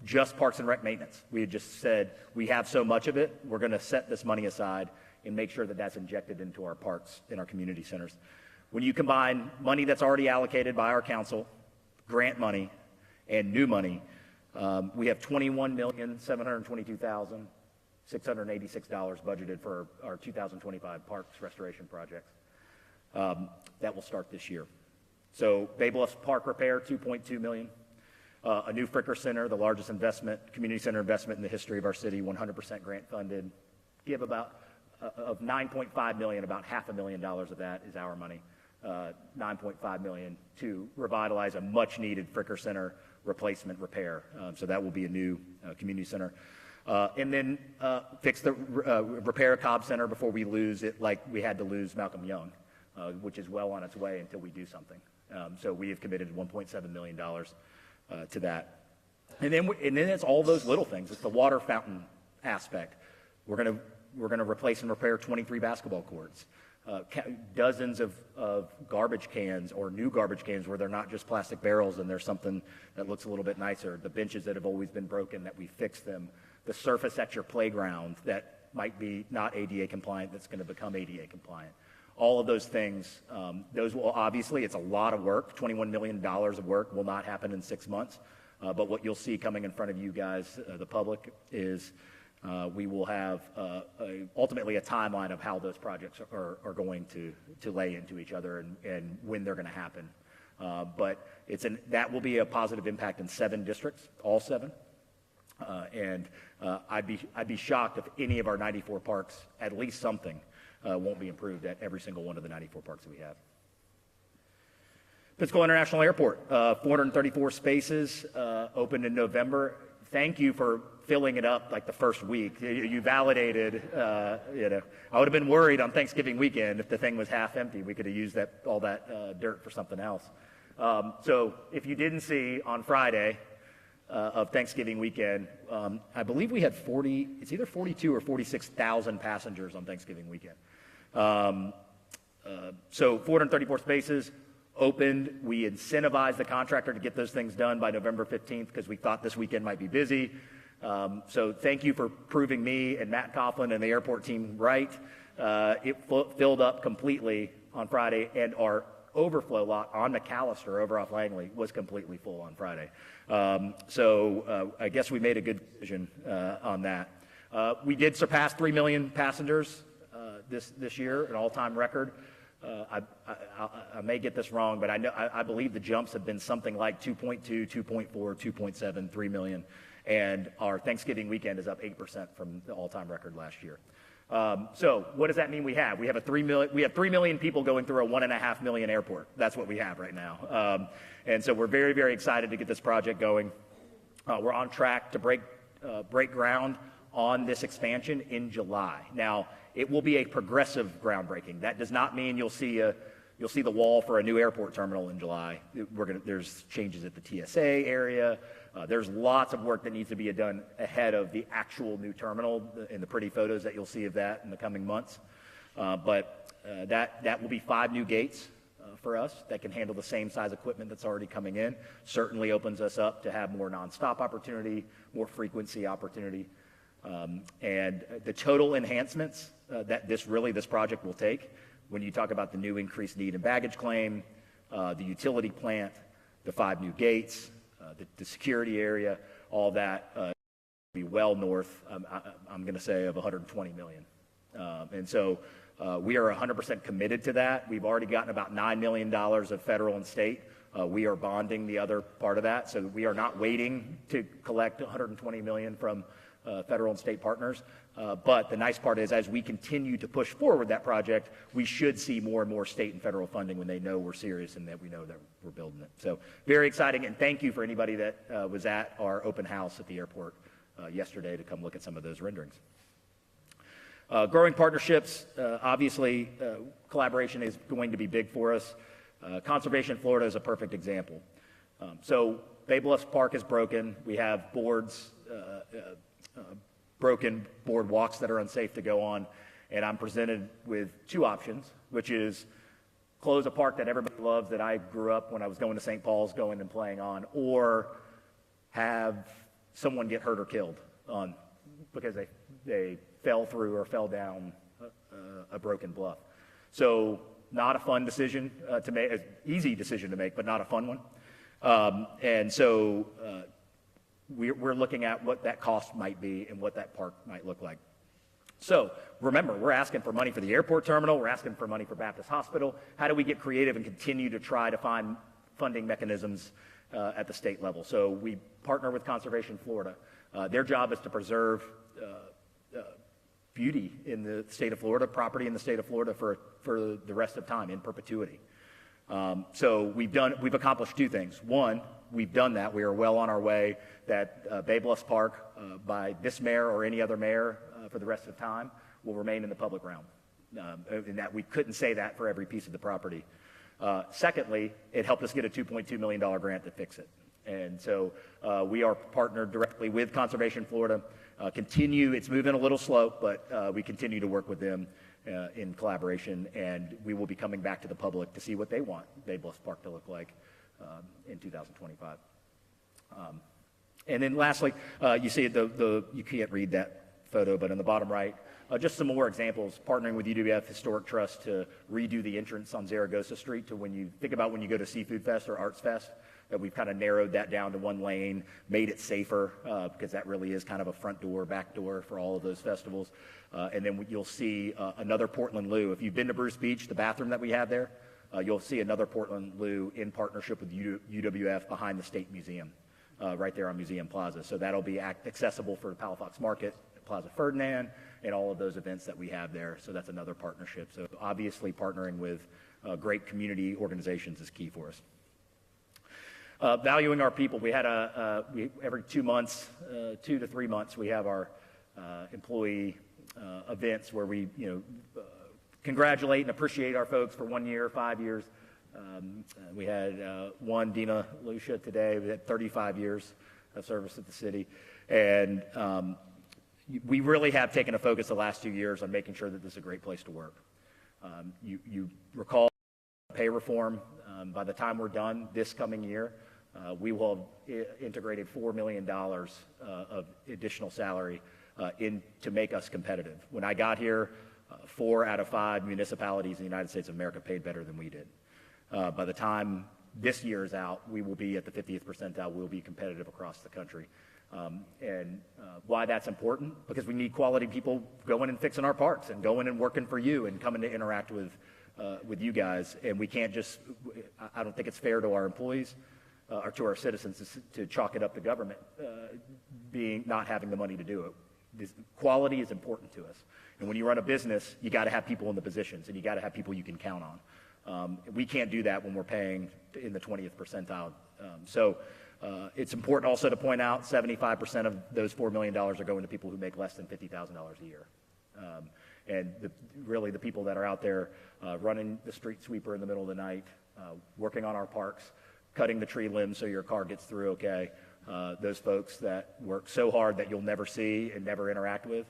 just Parks and Rec maintenance. We had just said, we have so much of it, we're going to set this money aside and make sure that that's injected into our parks and our community centers. When you combine money that's already allocated by our council, grant money, and new money, we have $21,722,686 budgeted for our 2025 parks restoration projects. That will start this year. So Bay Bluffs Park repair, $2.2 million. A new Fricker Center, the largest community center investment in the history of our city, 100% grant funded. Give about, of $9.5 million, about $500,000 of that is our money. $9.5 million to revitalize a much needed Fricker Center replacement repair. So that will be a new community center. And then fix the repair Cobb Center before we lose it like we had to lose Malcolm Young, which is well on its way until we do something. So we have committed $1.7 million to that. And then it's all those little things. It's the water fountain aspect. We're gonna replace and repair 23 basketball courts, dozens of garbage cans or new garbage cans where they're not just plastic barrels and there's something that looks a little bit nicer. The benches that have always been broken, that we fix them. The surface at your playground that might be not ADA compliant, that's going to become ADA compliant. All of those things, those will obviously, it's a lot of work. $21 million of work will not happen in 6 months. But what you'll see coming in front of you guys, the public, is we will have ultimately a timeline of how those projects are going to lay into each other and when they're going to happen. But that will be a positive impact in 7 districts, all 7. I'd be shocked if any of our 94 parks, at least something, won't be improved at every single one of the 94 parks that we have. Pensacola International Airport, 434 spaces, opened in November. Thank you for filling it up like the first week. You validated, I would have been worried on Thanksgiving weekend if the thing was half empty. We could have used all that dirt for something else. So if you didn't see on Friday of Thanksgiving weekend, I believe we had it's either 42 or 46,000 passengers on Thanksgiving weekend. So 434 spaces opened. We incentivized the contractor to get those things done by November 15th because we thought this weekend might be busy. So thank you for proving me and Matt Coughlin and the airport team right. It filled up completely on Friday, and our overflow lot on McAllister over off Langley was completely full on Friday. So I guess we made a good decision on that. We did surpass 3 million passengers this year, an all-time record. I may get this wrong, but I believe the jumps have been something like 2.2, 2.4, 2.7, 3 million, and our Thanksgiving weekend is up 8% from the all-time record last year. So what does that mean we have? We have 3 million people going through a 1.5 million airport. That's what we have right now. And so we're very, very excited to get this project going. We're on track to break ground on this expansion in July. Now, it will be a progressive groundbreaking. That does not mean you'll see the wall for a new airport terminal in July. There's changes at the TSA area. There's lots of work that needs to be done ahead of the actual new terminal in the pretty photos that you'll see of that in the coming months. But that will be 5 new gates for us that can handle the same size equipment that's already coming in. Certainly opens us up to have more nonstop opportunity, more frequency opportunity. And the total enhancements that this project will take, when you talk about the new increased need and baggage claim, the utility plant, the 5 new gates, the security area, all that will be well north, I'm going to say, of $120 million. And so we are 100% committed to that. We've already gotten about $9 million of federal and state. We are bonding the other part of that, so we are not waiting to collect $120 million from federal and state partners. But the nice part is, as we continue to push forward that project, we should see more and more state and federal funding when they know we're serious and that we know that we're building it. So very exciting, and thank you for anybody that was at our open house at the airport yesterday to come look at some of those renderings. Growing partnerships, obviously collaboration is going to be big for us. Conservation Florida is a perfect example. So Bay Bluffs Park is broken. We have broken boardwalks that are unsafe to go on, and I'm presented with 2 options, which is close a park that everybody loves that I grew up when I was going to St. Paul's going and playing on, or have someone get hurt or killed on because they fell through or fell down a broken bluff. So not a fun decision to make, an easy decision to make, but not a fun one. And so we're looking at what that cost might be and what that park might look like. So remember, we're asking for money for the airport terminal. We're asking for money for Baptist Hospital. How do we get creative and continue to try to find funding mechanisms at the state level? So we partner with Conservation Florida. Their job is to preserve beauty in the state of Florida, property in the state of Florida for the rest of time, in perpetuity. So we've accomplished 2 things. One, we've done that. We are well on our way that Bay Bluffs Park, by this mayor or any other mayor for the rest of time, will remain in the public realm. And that we couldn't say that for every piece of the property. Secondly, it helped us get a $2.2 million grant to fix it. And so we are partnered directly with Conservation Florida. It's moving a little slow, but we continue to work with them in collaboration, and we will be coming back to the public to see what they want Bay Bluffs Park to look like in 2025. And then lastly, you see you can't read that photo, but in the bottom right, just some more examples, partnering with UWF Historic Trust to redo the entrance on Zaragoza Street to when you go to Seafood Fest or Arts Fest, that we've kind of narrowed that down to 1 lane, made it safer, because that really is kind of a front door, back door for all of those festivals. And then you'll see another Portland Loo. If you've been to Bruce Beach, the bathroom that we have there, you'll see another Portland Loo in partnership with UWF behind the State Museum. right there on Museum Plaza. So that'll be accessible for the Palafox Market, Plaza Ferdinand, and all of those events that we have there. So that's another partnership. So obviously partnering with great community organizations is key for us. Valuing our people. We had every 2 months, 2 to 3 months, we have our employee events where we, congratulate and appreciate our folks for 1 year, 5 years. We had one, Dina Lucia, today. We had 35 years of service at the city. And we really have taken a focus the last 2 years on making sure that this is a great place to work. You recall pay reform. By the time we're done this coming year, we will have integrated $4 million of additional salary to make us competitive. When I got here, 4 out of 5 municipalities in the United States of America paid better than we did. By the time this year is out, we will be at the 50th percentile. We'll be competitive across the country. Why that's important? Because we need quality people going and fixing our parks and going and working for you and coming to interact with you guys. And we can't just, I don't think it's fair to our employees or to our citizens to chalk it up to government not having the money to do it. Quality is important to us. And when you run a business, you got to have people in the positions, and you got to have people you can count on. We can't do that when we're paying in the 20th percentile. It's important also to point out 75% of those $4 million are going to people who make less than $50,000 a year. And really the people that are out there running the street sweeper in the middle of the night, working on our parks, cutting the tree limbs so your car gets through okay, those folks that work so hard that you'll never see and never interact with.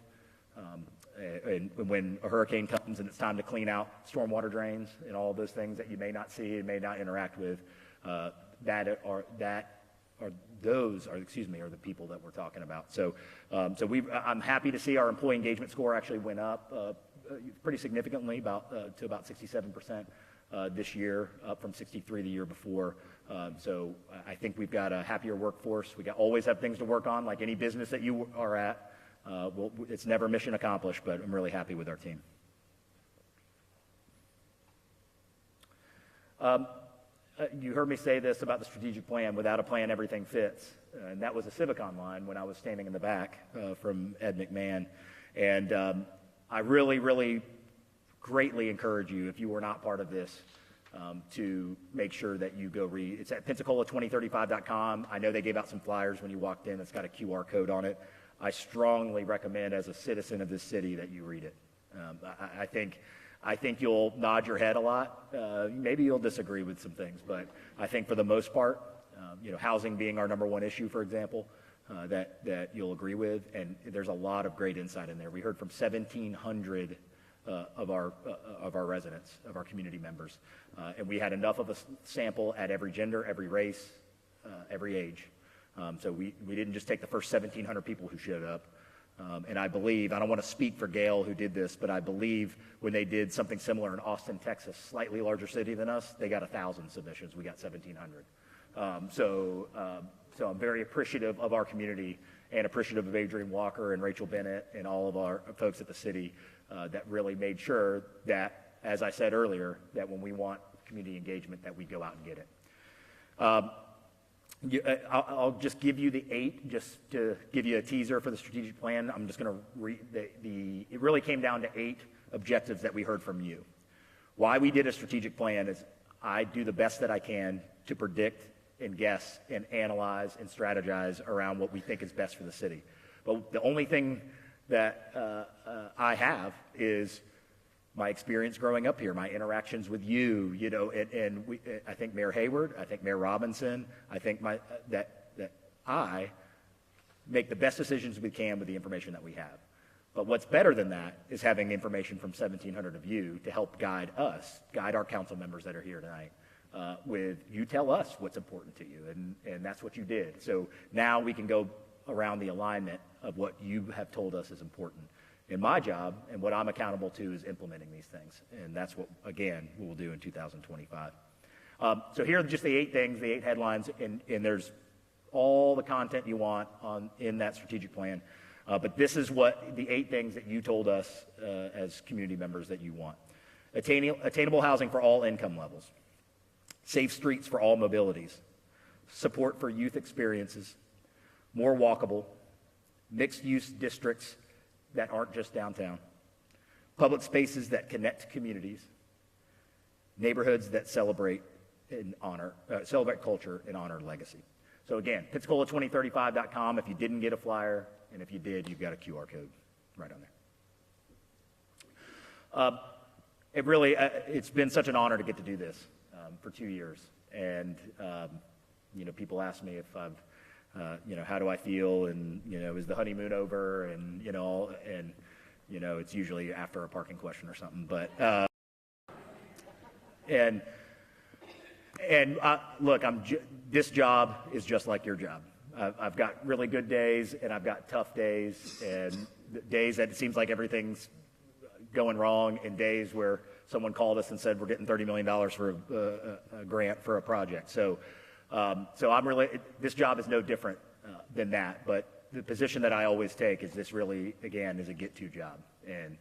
And when a hurricane comes and it's time to clean out stormwater drains and all of those things that you may not see and may not interact with, are the people that we're talking about. So I'm happy to see our employee engagement score actually went up pretty significantly, to about 67% this year, up from 63 the year before. So I think we've got a happier workforce. Always have things to work on, like any business that you are at. It's never mission accomplished, but I'm really happy with our team. You heard me say this about the strategic plan. Without a plan, everything fits. And that was a Civicon line when I was standing in the back from Ed McMahon. And I really, really greatly encourage you, if you were not part of this, to make sure that you go read. It's at Pensacola2035.com. I know they gave out some flyers when you walked in. It's got a QR code on it. I strongly recommend, as a citizen of this city, that you read it. I think you'll nod your head a lot. Maybe you'll disagree with some things, but I think for the most part, housing being our #1 issue, for example, that you'll agree with, and there's a lot of great insight in there. We heard from 1,700 of our residents, of our community members, and we had enough of a sample at every gender, every race, every age. So we didn't just take the first 1,700 people who showed up. And I believe, I don't want to speak for Gail who did this, but I believe when they did something similar in Austin, Texas, slightly larger city than us, they got 1,000 submissions. We got 1,700. So I'm very appreciative of our community and appreciative of Adrian Walker and Rachel Bennett and all of our folks at the city that really made sure that, as I said earlier, that when we want community engagement, that we go out and get it. I'll just give you the 8, just to give you a teaser for the strategic plan. I'm just going to read it really came down to 8 objectives that we heard from you. Why we did a strategic plan is I do the best that I can to predict and guess and analyze and strategize around what we think is best for the city. But the only thing that I have is my experience growing up here, my interactions with you, I think Mayor Hayward, I think Mayor Robinson, I think that I make the best decisions we can with the information that we have. But what's better than that is having information from 1,700 of you to help guide our council members that are here tonight. You tell us what's important to you, and that's what you did. So now we can go around the alignment of what you have told us is important. And my job and what I'm accountable to is implementing these things. And that's what, again, we will do in 2025. So here are just the 8 things, the 8 headlines, and there's all the content you want in that strategic plan. But this is what the 8 things that you told us as community members that you want. Attainable housing for all income levels. Safe streets for all mobilities. support for youth experiences, more walkable, mixed-use districts that aren't just downtown, public spaces that connect communities, neighborhoods that celebrate culture and honor legacy. So again, Pensacola2035.com if you didn't get a flyer, and if you did, you've got a QR code right on there. It's been such an honor to get to do this for 2 years. And, people ask me if I've, how do I feel? And, is the honeymoon over? And, it's usually after a parking question or something. But, look, this job is just like your job. I've got really good days and I've got tough days, and days that it seems like everything's going wrong, and days where someone called us and said we're getting $30 million for a grant for a project. So this job is no different than that, but the position that I always take is this really, again, is a get-to job. And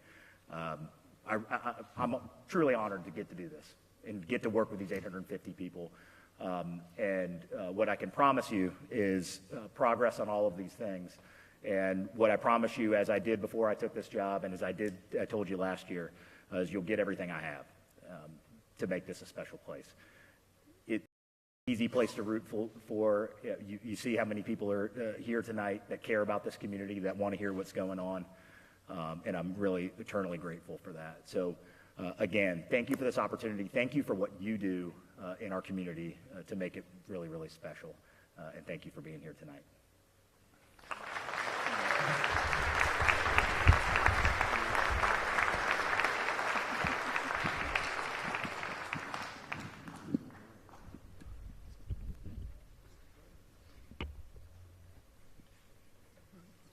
I'm truly honored to get to do this and get to work with these 850 people. What I can promise you is progress on all of these things. And what I promise you, as I did before I took this job, and as I told you last year, is you'll get everything I have to make this a special place. It's an easy place to root for. You see how many people are here tonight that care about this community, that want to hear what's going on, and I'm really eternally grateful for that. So again, thank you for this opportunity. Thank you for what you do in our community to make it really, really special. And thank you for being here tonight.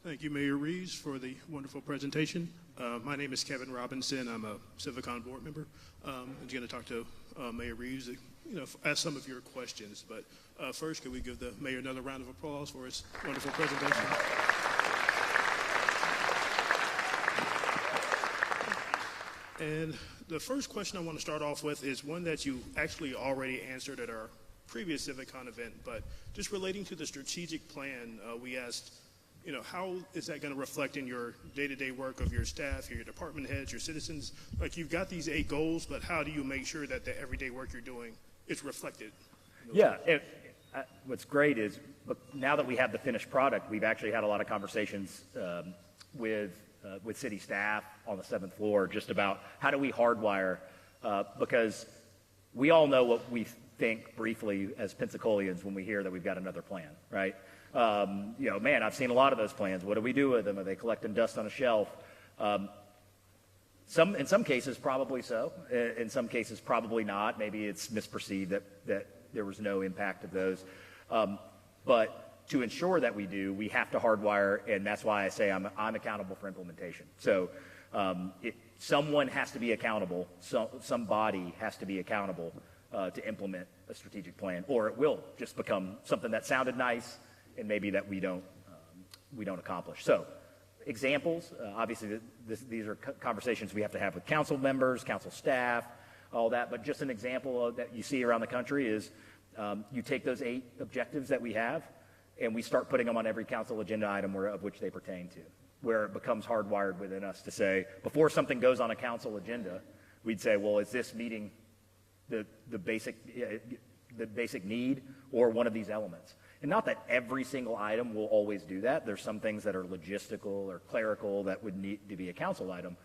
Thank you, Mayor Reeves, for the wonderful presentation. My name is Kevin Robinson. I'm a Civicon board member. I'm going to talk to Mayor Reeves, ask some of your questions. But first, can we give the mayor another round of applause for his wonderful presentation? And the first question I want to start off with is one that you actually already answered at our previous Civicon event, but just relating to the strategic plan, we asked, how is that going to reflect in your day-to-day work of your staff, your department heads, your citizens? Like, you've got these 8 goals, but how do you make sure that the everyday work you're doing is reflected? Yeah, what's great is now that we have the finished product, we've actually had a lot of conversations with city staff on the 7th floor just about how do we hardwire, because we all know what we think briefly as Pensacolians when we hear that we've got another plan, right? Man, I've seen a lot of those plans. What do we do with them? Are they collecting dust on a shelf? In some cases, probably so. In some cases, probably not. Maybe it's misperceived that there was no impact of those. But to ensure that we do, we have to hardwire, and that's why I say I'm accountable for implementation. So someone has to be accountable. Somebody has to be accountable to implement a strategic plan, or it will just become something that sounded nice and maybe that we don't accomplish. So examples, obviously these are conversations we have to have with council members, council staff, all that, but just an example that you see around the country is you take those 8 objectives that we have and we start putting them on every council agenda item of which they pertain to, where it becomes hardwired within us to say, before something goes on a council agenda, we'd say, well, is this meeting the basic need or one of these elements? And not that every single item will always do that. There's some things that are logistical or clerical that would need to be a council item.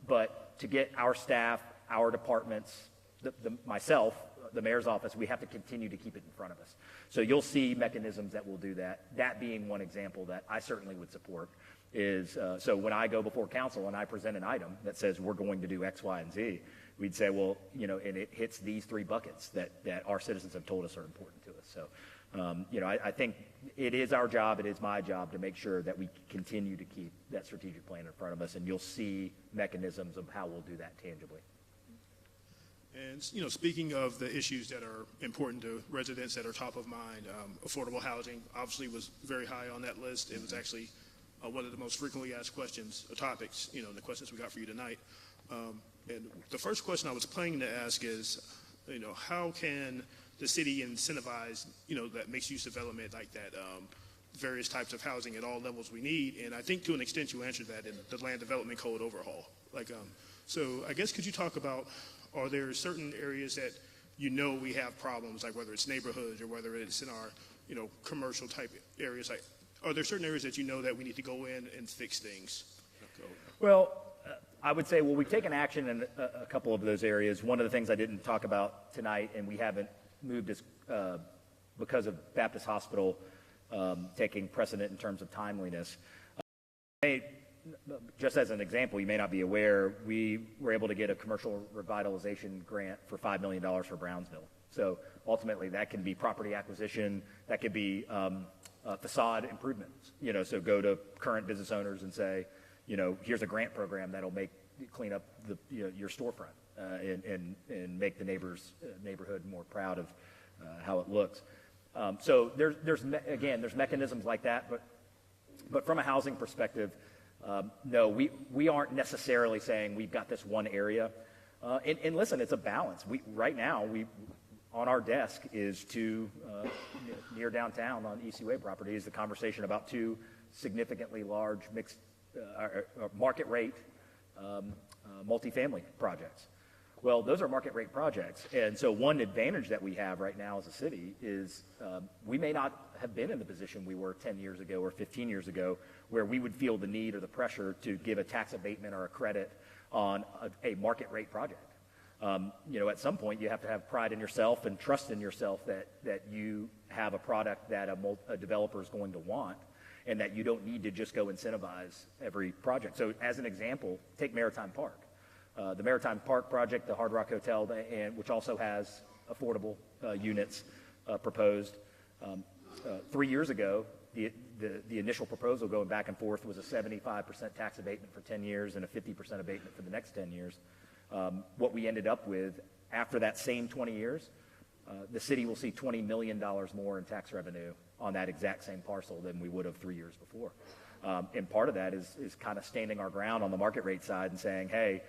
But to get our staff, our departments, myself, the mayor's office, we have to continue to keep it in front of us. So you'll see mechanisms that will do that. That being one example that I certainly would support is, so when I go before council and I present an item that says we're going to do X, Y, and Z, we'd say, well, and it hits these 3 buckets that our citizens have told us are important to us. So, I think it is our job, it is my job to make sure that we continue to keep that strategic plan in front of us, and you'll see mechanisms of how we'll do that tangibly. And, speaking of the issues that are important to residents that are top of mind, affordable housing obviously was very high on that list. It was actually one of the most frequently asked questions, topics, the questions we got for you tonight. And the first question I was planning to ask is, how can the city incentivize, that mixed-use development like that, various types of housing at all levels we need? And I think to an extent you answered that in the land development code overhaul. So I guess could you talk about, are there certain areas that we have problems, like whether it's neighborhoods or whether it's in our, commercial type areas? Like, are there certain areas that that we need to go in and fix things? Well, I would say, we've taken action in a couple of those areas. One of the things I didn't talk about tonight, and we haven't moved because of Baptist Hospital taking precedent in terms of timeliness. Just as an example, you may not be aware, we were able to get a commercial revitalization grant for $5 million for Brownsville. So ultimately, that can be property acquisition, that could be facade improvements. So go to current business owners and say, here's a grant program that'll clean up your storefront and make the neighborhood more proud of how it looks. So there's mechanisms like that, but from a housing perspective, no, we aren't necessarily saying we've got this one area. And listen, it's a balance. Right now, on our desk is near downtown on East Way property is the conversation about two significantly large mixed market rate multifamily projects. Well, those are market rate projects. And so one advantage that we have right now as a city is we may not have been in the position we were 10 years ago or 15 years ago where we would feel the need or the pressure to give a tax abatement or a credit on a market rate project. At some point you have to have pride in yourself and trust in yourself that you have a product that a developer is going to want and that you don't need to just go incentivize every project. So as an example, take Maritime Park. The Maritime Park project, the Hard Rock Hotel, which also has affordable units proposed. 3 years ago, the initial proposal going back and forth was a 75% tax abatement for 10 years and a 50% abatement for the next 10 years. What we ended up with after that same 20 years, the city will see $20 million more in tax revenue on that exact same parcel than we would have 3 years before. And part of that is kind of standing our ground on the market rate side and saying, hey,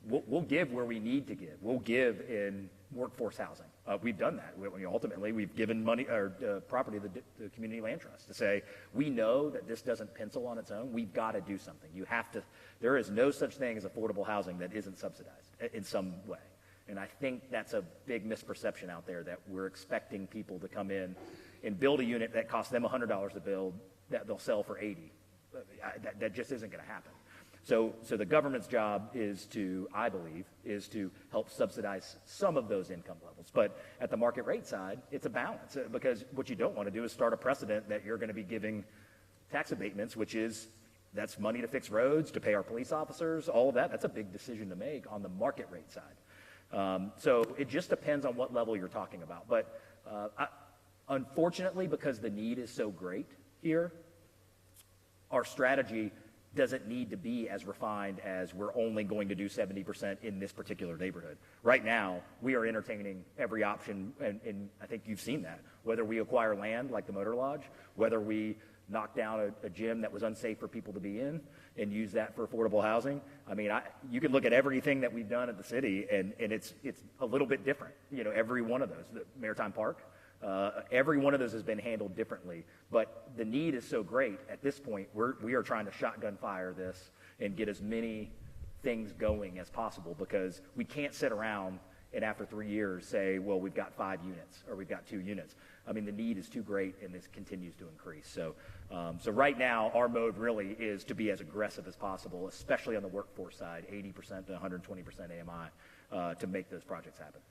we'll give where we need to give. We'll give in workforce housing. We've done that. Ultimately, we've given money or property to the Community Land Trust to say, we know that this doesn't pencil on its own. We've got to do something. There is no such thing as affordable housing that isn't subsidized in some way. And I think that's a big misperception out there that we're expecting people to come in and build a unit that costs them $100 to build that they'll sell for $80. That just isn't going to happen. So the government's job I believe, is to help subsidize some of those income levels. But at the market rate side, it's a balance because what you don't want to do is start a precedent that you're going to be giving tax abatements, that's money to fix roads, to pay our police officers, all of that. That's a big decision to make on the market rate side. So it just depends on what level you're talking about. But unfortunately, because the need is so great here, our strategy doesn't need to be as refined as we're only going to do 70% in this particular neighborhood. Right now, we are entertaining every option, and I think you've seen that. Whether we acquire land like the Motor Lodge, whether we knock down a gym that was unsafe for people to be in and use that for affordable housing. I mean, you can look at everything that we've done at the city, and it's a little bit different. Every one of those, the Maritime Park, every one of those has been handled differently, but the need is so great at this point. We are trying to shotgun fire this and get as many things going as possible because we can't sit around and after 3 years say, well, we've got 5 units or we've got 2 units. I mean, the need is too great and this continues to increase. So right now, our mode really is to be as aggressive as possible, especially on the workforce side, 80% to 120% AMI, to make those projects happen.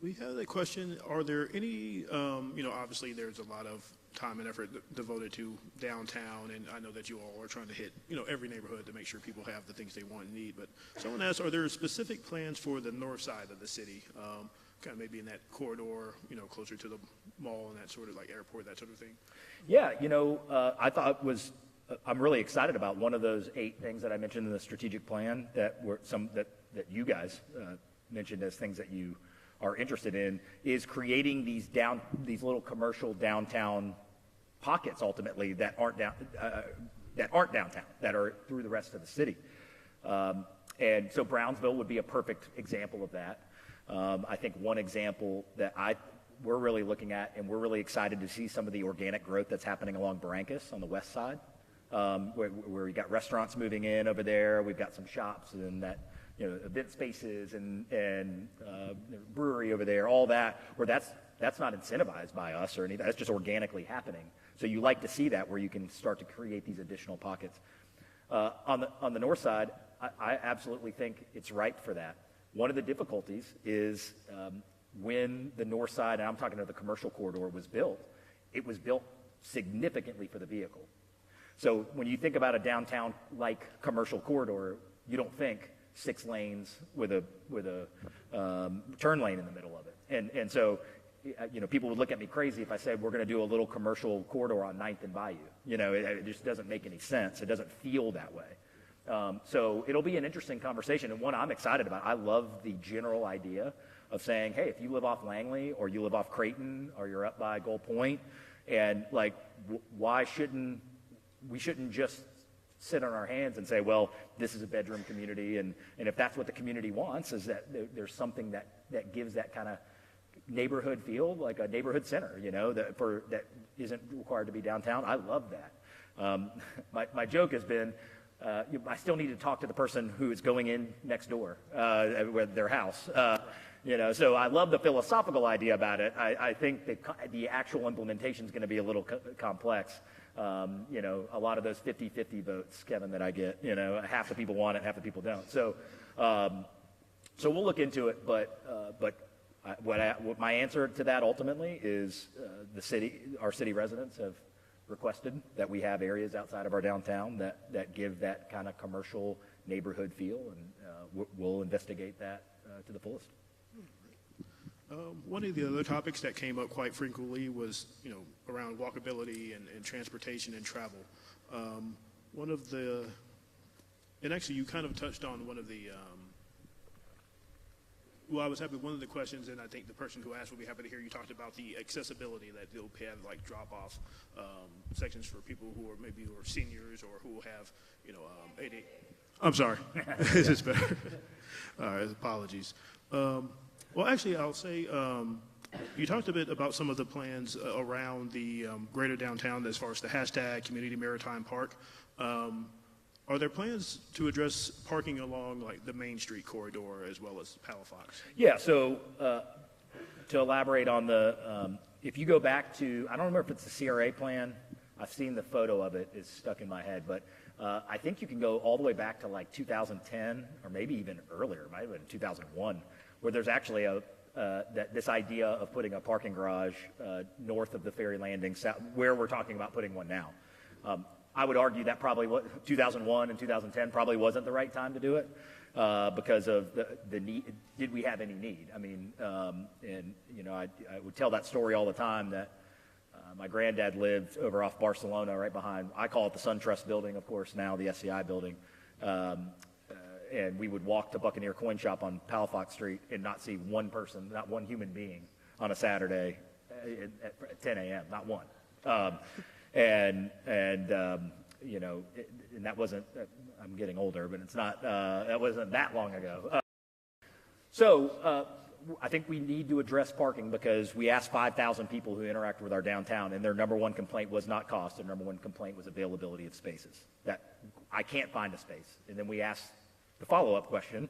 We have a question. Are there any, obviously there's a lot of time and effort devoted to downtown, and I know that you all are trying to hit, every neighborhood to make sure people have the things they want and need. But someone asked, are there specific plans for the north side of the city, kind of maybe in that corridor, closer to the mall and that sort of like airport, that sort of thing? Yeah, I thought I'm really excited about one of those 8 things that I mentioned in the strategic plan that were that you guys mentioned as things that you are interested in, is creating these little commercial downtown pockets ultimately that aren't downtown, that are through the rest of the city. And so Brownsville would be a perfect example of that. I think one example that we're really looking at, and we're really excited to see some of the organic growth that's happening along Barrancas on the west side, where we got restaurants moving in over there. We've got some shops and that, event spaces and brewery over there, all that, where that's not incentivized by us or anything. That's just organically happening. So you like to see that where you can start to create these additional pockets. On the north side, I absolutely think it's ripe for that. One of the difficulties is when the north side, and I'm talking about the commercial corridor, was built, it was built significantly for the vehicle. So when you think about a downtown-like commercial corridor, you don't think 6 lanes with a turn lane in the middle of it. And so, people would look at me crazy if I said we're going to do a little commercial corridor on 9th and Bayou. It just doesn't make any sense. It doesn't feel that way. So it'll be an interesting conversation, and one I'm excited about. I love the general idea of saying, hey, if you live off Langley or you live off Creighton or you're up by Gold Point, and why shouldn't we just sit on our hands and say, well, this is a bedroom community, and if that's what the community wants, is that there's something that gives that kind of neighborhood feel, like a neighborhood center, that isn't required to be downtown. I love that. My joke has been, I still need to talk to the person who is going in next door with their house. So I love the philosophical idea about it. I think the actual implementation is going to be a little complex. A lot of those 50-50 votes, Kevin, that I get, half the people want it, half the people don't. So we'll look into it, but what my answer to that ultimately is our city residents have requested that we have areas outside of our downtown that give that kind of commercial neighborhood feel, and we'll investigate that to the fullest. One of the other topics that came up quite frequently was, around walkability and transportation and travel. And actually you kind of touched on one of the, I was happy one of the questions, and I think the person who asked will be happy to hear you talked about the accessibility, that they'll have like drop-off sections for people who are seniors or who have, AD. I'm sorry. Is this better? All right, apologies. Well, actually, I'll say you talked a bit about some of the plans around the greater downtown as far as the hashtag Community Maritime Park. Are there plans to address parking along like the Main Street corridor as well as Palafox? Yeah, so to elaborate on if you go back to, I don't remember if it's the CRA plan. I've seen the photo of it. It's stuck in my head. But I think you can go all the way back to like 2010 or maybe even earlier. It might have been 2001. Where there's actually this idea of putting a parking garage north of the ferry landing, where we're talking about putting one now. I would argue that probably 2001 and 2010 probably wasn't the right time to do it because of the need. Did we have any need? I mean, I would tell that story all the time that my granddad lived over off Barcelona, right behind, I call it the SunTrust building, of course, now the SCI building. And we would walk to Buccaneer Coin Shop on Palafox Street and not see one person, not one human being on a Saturday at 10 a.m., not one. And that wasn't, I'm getting older, but it's not, that wasn't that long ago. So I think we need to address parking because we asked 5,000 people who interact with our downtown, and their number one complaint was not cost. Their number one complaint was availability of spaces, that I can't find a space. And then we asked the follow-up question,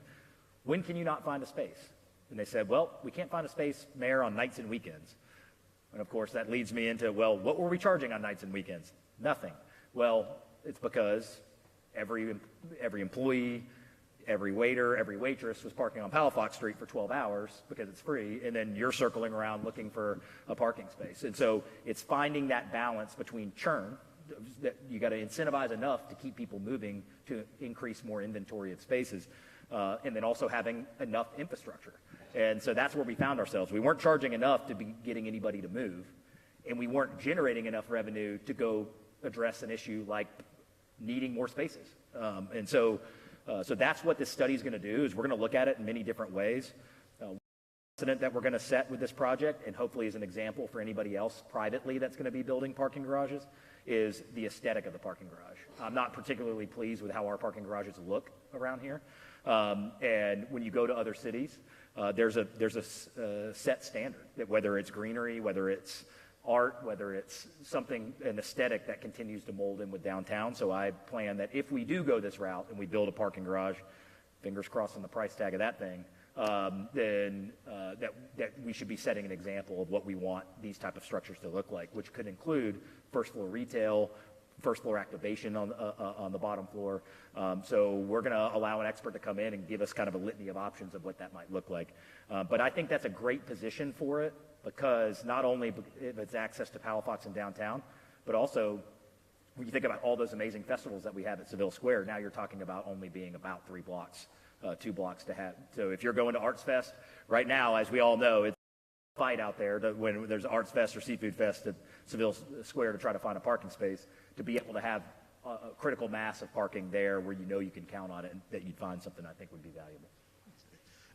when can you not find a space? And they said, well, we can't find a space, Mayor, on nights and weekends. And of course, that leads me into, well, what were we charging on nights and weekends? Nothing. Well, it's because every employee, every waiter, every waitress was parking on Palafox Street for 12 hours because it's free, and then you're circling around looking for a parking space. And so it's finding that balance between churn, that you got to incentivize enough to keep people moving to increase more inventory of spaces, and then also having enough infrastructure. And so that's where we found ourselves. We weren't charging enough to be getting anybody to move, and we weren't generating enough revenue to go address an issue like needing more spaces. And so that's what this study is going to do, is we're going to look at it in many different ways. Precedent that we're going to set with this project, and hopefully as an example for anybody else privately that's going to be building parking garages, is the aesthetic of the parking garage. I'm not particularly pleased with how our parking garages look around here. And when you go to other cities, there's a set standard, that whether it's greenery, whether it's art, whether it's something, an aesthetic that continues to mold in with downtown. So I plan that if we do go this route and we build a parking garage, fingers crossed on the price tag of that thing, then that we should be setting an example of what we want these type of structures to look like, which could include first floor retail, first floor activation on the bottom floor. So we're going to allow an expert to come in and give us kind of a litany of options of what that might look like. But I think that's a great position for it, because not only if it's access to Palafox and downtown, but also when you think about all those amazing festivals that we have at Seville Square, now you're talking about only being about 3 blocks, 2 blocks to have. So if you're going to Arts Fest right now, as we all know, it's a fight out there when there's Arts Fest or Seafood Fest at Seville Square to try to find a parking space, to be able to have a critical mass of parking there where you know you can count on it and that you'd find something I think would be valuable.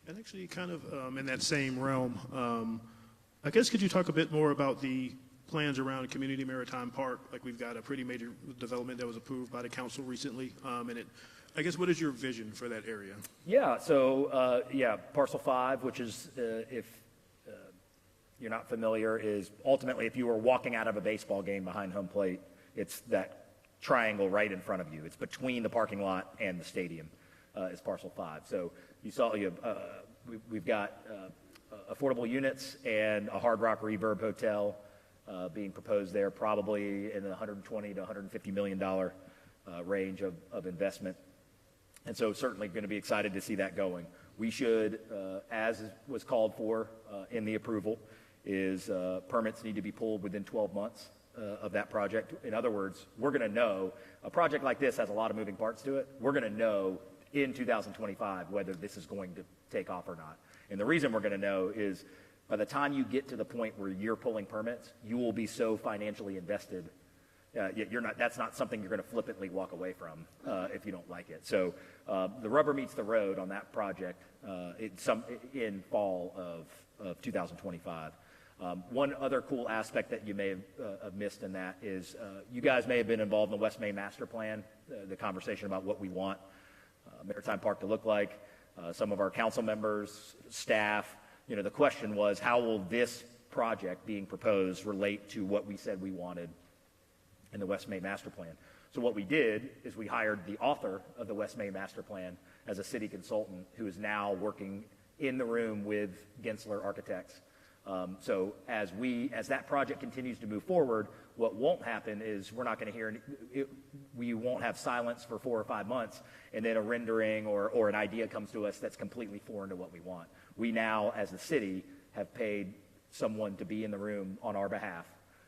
And actually, kind of in that same realm, I guess could you talk a bit more about the plans around Community Maritime Park? Like, we've got a pretty major development that was approved by the council recently, and I guess, what is your vision for that area? Yeah, so Parcel 5, which is, if you're not familiar, is ultimately if you were walking out of a baseball game behind home plate, it's that triangle right in front of you. It's between the parking lot and the stadium is Parcel 5. So you saw we've got affordable units and a Hard Rock Reverb Hotel being proposed there, probably in the $120 to $150 million range of investment. And so certainly going to be excited to see that going. We should, as was called for in the approval, is permits need to be pulled within 12 months of that project. In other words, we're going to know, a project like this has a lot of moving parts to it. We're going to know in 2025 whether this is going to take off or not. And the reason we're going to know is by the time you get to the point where you're pulling permits, you will be so financially invested. That's not something you're going to flippantly walk away from if you don't like it. So the rubber meets the road on that project in fall of 2025. One other cool aspect that you may have missed in that is you guys may have been involved in the West Main Master Plan, the conversation about what we want Maritime Park to look like. Some of our council members, staff, the question was, how will this project being proposed relate to what we said we wanted in the West Main Master Plan? So what we did is we hired the author of the West Main Master Plan as a city consultant who is now working in the room with Gensler Architects. So as that project continues to move forward, what won't happen is we're not going to hear, we won't have silence for 4 or 5 months, and then a rendering or an idea comes to us that's completely foreign to what we want. We now, as the city, have paid someone to be in the room on our behalf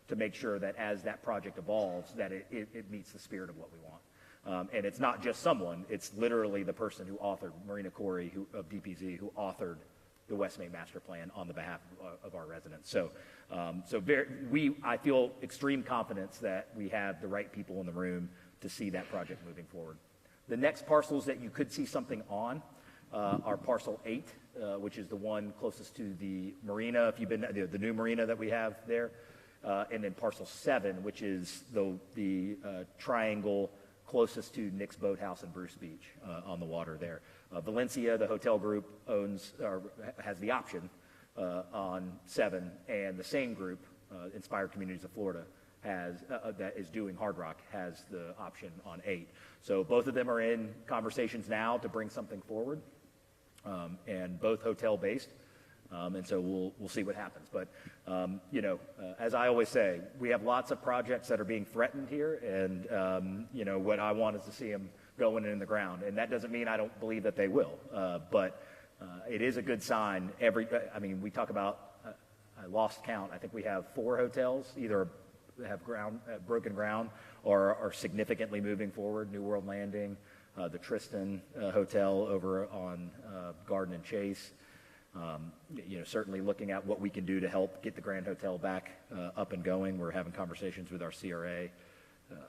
to make sure that as that project evolves, that it meets the spirit of what we want. And it's not just someone, it's literally the person who authored, Marina Corey of DPZ, who authored the West Main Master Plan on the behalf of our residents. So, I feel extreme confidence that we have the right people in the room to see that project moving forward. The next parcels that you could see something on are Parcel 8, which is the one closest to the marina, if you've been the new marina that we have there, and then Parcel 7, which is the triangle closest to Nick's Boathouse and Bruce Beach on the water there. Valencia, the hotel group, has the option on 7, and the same group, Inspired Communities of Florida, that is doing Hard Rock, has the option on 8. So both of them are in conversations now to bring something forward, and both hotel-based. And so we'll see what happens. But, as I always say, we have lots of projects that are being threatened here, and, what I want is to see them going in the ground. And that doesn't mean I don't believe that they will, but it is a good sign. We talk about, I lost count, I think we have 4 hotels, either have broken ground or are significantly moving forward. New World Landing, the Tristan Hotel over on Garden and Chase. Certainly looking at what we can do to help get the Grand Hotel back up and going. We're having conversations with our CRA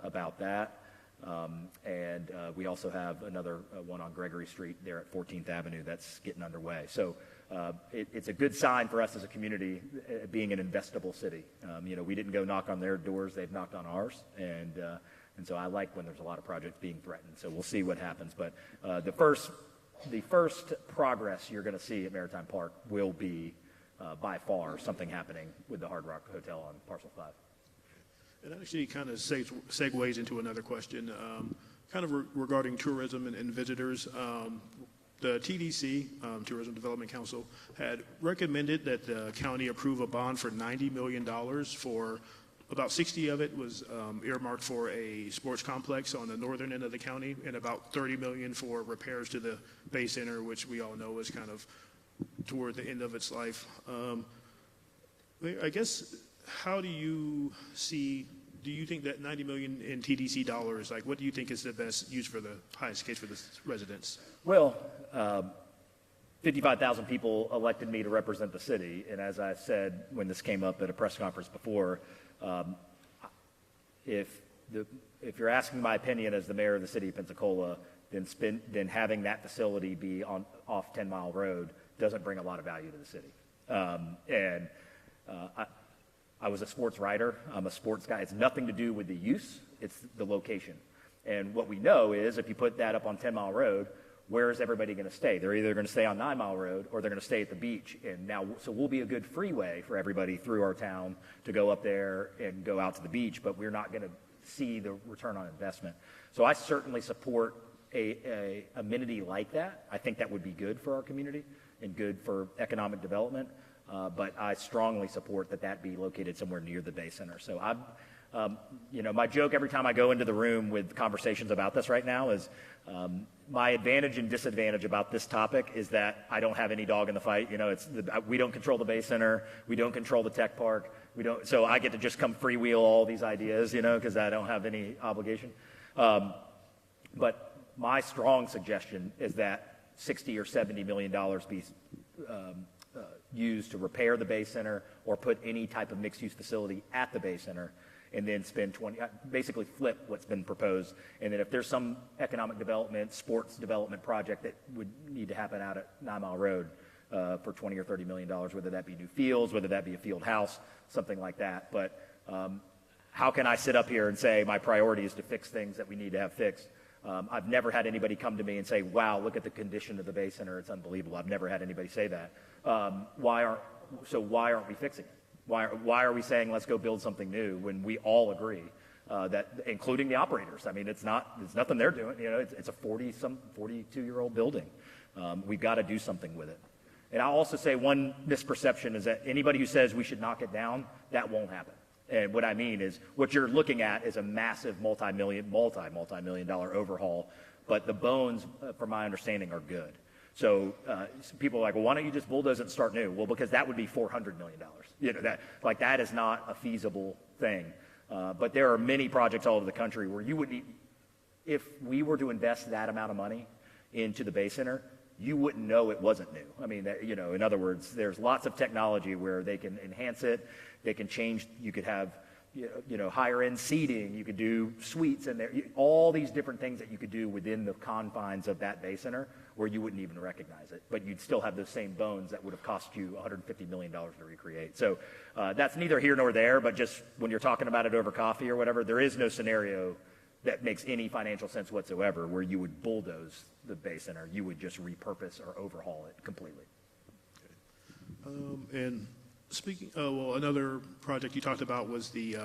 about that. And we also have another one on Gregory Street there at 14th Avenue that's getting underway. So it's a good sign for us as a community being an investable city. We didn't go knock on their doors, they've knocked on ours. And so I like when there's a lot of projects being threatened. So we'll see what happens. But the first the first progress you're going to see at Maritime Park will be, by far, something happening with the Hard Rock Hotel on Parcel 5. It actually kind of segues into another question, kind of regarding tourism and visitors. The TDC, Tourism Development Council, had recommended that the county approve a bond for $90 million for about 60 of it was earmarked for a sports complex on the northern end of the county, and about 30 million for repairs to the Bay Center, which we all know is kind of toward the end of its life. I guess, how do you think that 90 million in TDC dollars, like what do you think is the best use for the highest case for the residents? Well, 55,000 people elected me to represent the city, and as I said when this came up at a press conference before, if you're asking my opinion as the mayor of the city of Pensacola, then having that facility be off 10 Mile Road doesn't bring a lot of value to the city. I was a sports writer. I'm a sports guy. It's nothing to do with the use. It's the location. And what we know is if you put that up on 10 Mile Road, where is everybody going to stay? They're either going to stay on 9 Mile Road or they're going to stay at the beach. And now, so we'll be a good freeway for everybody through our town to go up there and go out to the beach, but we're not going to see the return on investment. So I certainly support a amenity like that. I think that would be good for our community and good for economic development. But I strongly support that be located somewhere near the Bay Center. So my joke every time I go into the room with conversations about this right now is my advantage and disadvantage about this topic is that I don't have any dog in the fight. We don't control the Bay Center. We don't control the tech park. So I get to just come freewheel all these ideas, because I don't have any obligation. But my strong suggestion is that $60 or $70 million be used to repair the Bay Center or put any type of mixed-use facility at the Bay Center, and then spend basically flip what's been proposed. And then if there's some economic development, sports development project that would need to happen out at 9 Mile Road for $20 or $30 million, whether that be new fields, whether that be a field house, something like that. But how can I sit up here and say my priority is to fix things that we need to have fixed? I've never had anybody come to me and say, wow, look at the condition of the Bay Center, it's unbelievable. I've never had anybody say that. Why aren't we fixing it? Why are we saying let's go build something new when we all agree that, including the operators? I mean, it's nothing they're doing. It's a 42-year-old building. We've got to do something with it. And I'll also say one misperception is that anybody who says we should knock it down, that won't happen. And what I mean is what you're looking at is a massive multi-million dollar overhaul, but the bones, from my understanding, are good. So people are like, well, why don't you just bulldoze it and start new? Well, because that would be $400 million. That is not a feasible thing. But there are many projects all over the country where you would need, if we were to invest that amount of money into the Bay Center, you wouldn't know it wasn't new. I mean, in other words, there's lots of technology where they can enhance it, they can change, you could have, higher end seating, you could do suites in there, all these different things that you could do within the confines of that Bay Center where you wouldn't even recognize it, but you'd still have those same bones that would have cost you $150 million to recreate. So that's neither here nor there, but just when you're talking about it over coffee or whatever, there is no scenario that makes any financial sense whatsoever where you would bulldoze the Bay Center. You would just repurpose or overhaul it completely. Okay. And speaking, another project you talked about was the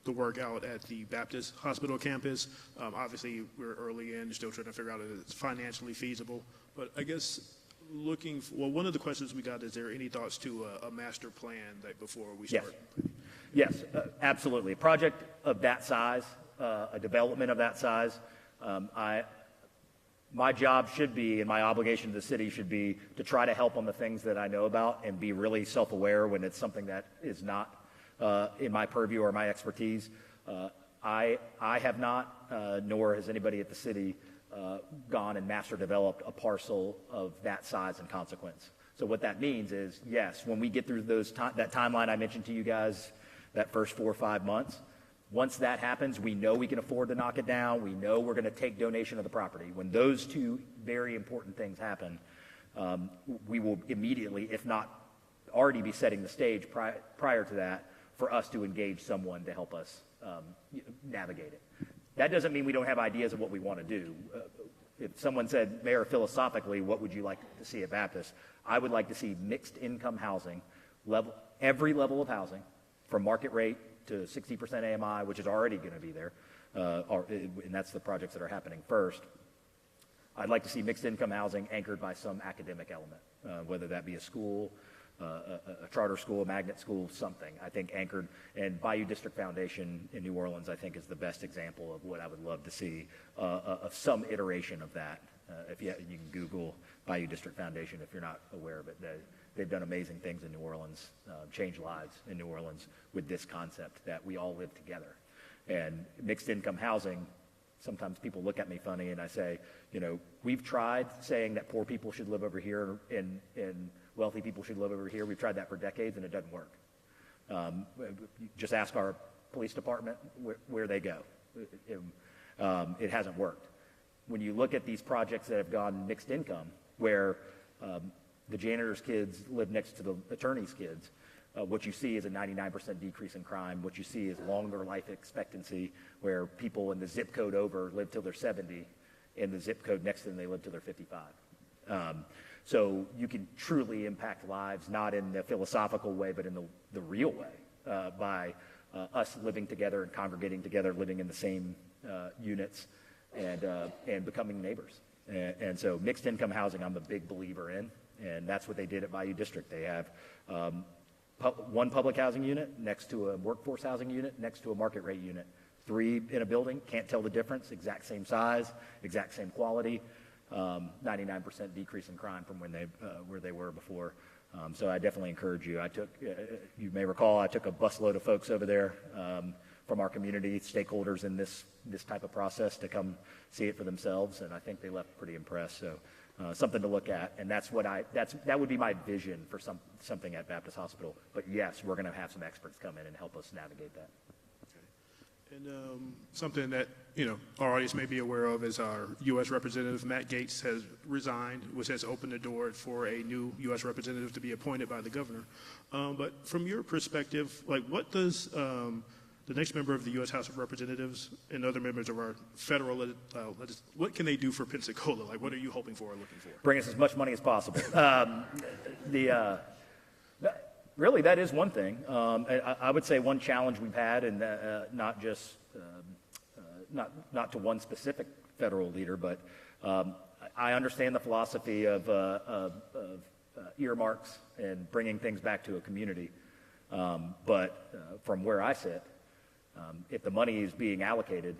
work out at the Baptist Hospital campus. Obviously, we're early in, still trying to figure out if it's financially feasible. But I guess one of the questions we got, is there any thoughts to a master plan before we start? Yes, absolutely. A project of that size, a development of that size, my job should be, and my obligation to the city should be, to try to help on the things that I know about and be really self-aware when it's something that is not in my purview or my expertise. I have not, nor has anybody at the city, gone and master developed a parcel of that size and consequence. So what that means is, yes, when we get through that timeline I mentioned to you guys, that first 4 or 5 months, once that happens, we know we can afford to knock it down. We know we're going to take donation of the property. When those two very important things happen, we will immediately, if not already, be setting the stage prior to that for us to engage someone to help us navigate it. That doesn't mean we don't have ideas of what we want to do. if someone said, Mayor, philosophically, what would you like to see at Baptist? I would like to see mixed income housing, every level of housing, from market rate to 60% AMI, which is already going to be there, and that's the projects that are happening first. I'd like to see mixed income housing anchored by some academic element, whether that be a school, a charter school, a magnet school, something. I think anchored, and Bayou District Foundation in New Orleans, I think, is the best example of what I would love to see, of some iteration of that. If you can Google Bayou District Foundation if you're not aware of it. They've done amazing things in New Orleans, changed lives in New Orleans with this concept that we all live together. And mixed income housing, sometimes people look at me funny and I say, you know, we've tried saying that poor people should live over here and wealthy people should live over here. We've tried that for decades and it doesn't work. Just ask our police department where they go. It hasn't worked. When you look at these projects that have gone mixed income, where the janitor's kids live next to the attorney's kids, what you see is a 99% decrease in crime. What you see is longer life expectancy, where people in the zip code over live till they're 70, and the zip code next to them, they live till they're 55. So you can truly impact lives, not in the philosophical way, but in the real way, by us living together and congregating together, living in the same units, and becoming neighbors. And so mixed income housing, I'm a big believer in, and that's what they did at Bayou District. They have one public housing unit next to a workforce housing unit next to a market rate unit. 3 in a building, can't tell the difference, exact same size, exact same quality, 99% decrease in crime from where they were before. So I definitely encourage you. You may recall, I took a busload of folks over there from our community, stakeholders in this type of process, to come see it for themselves, and I think they left pretty impressed. So something to look at, and that would be my vision for something at Baptist Hospital. But yes, we're going to have some experts come in and help us navigate that. And something that, you know, our audience may be aware of is our U.S. Representative Matt Gaetz has resigned, which has opened the door for a new U.S. representative to be appointed by the governor. But from your perspective, like, what does the next member of the U.S. House of Representatives and other members of our federal, what can they do for Pensacola? Like, what are you hoping for or looking for? Bring us as much money as possible. Really, that is one thing. I would say one challenge we've had, and not just not to one specific federal leader, but I understand the philosophy of earmarks and bringing things back to a community. But from where I sit, if the money is being allocated,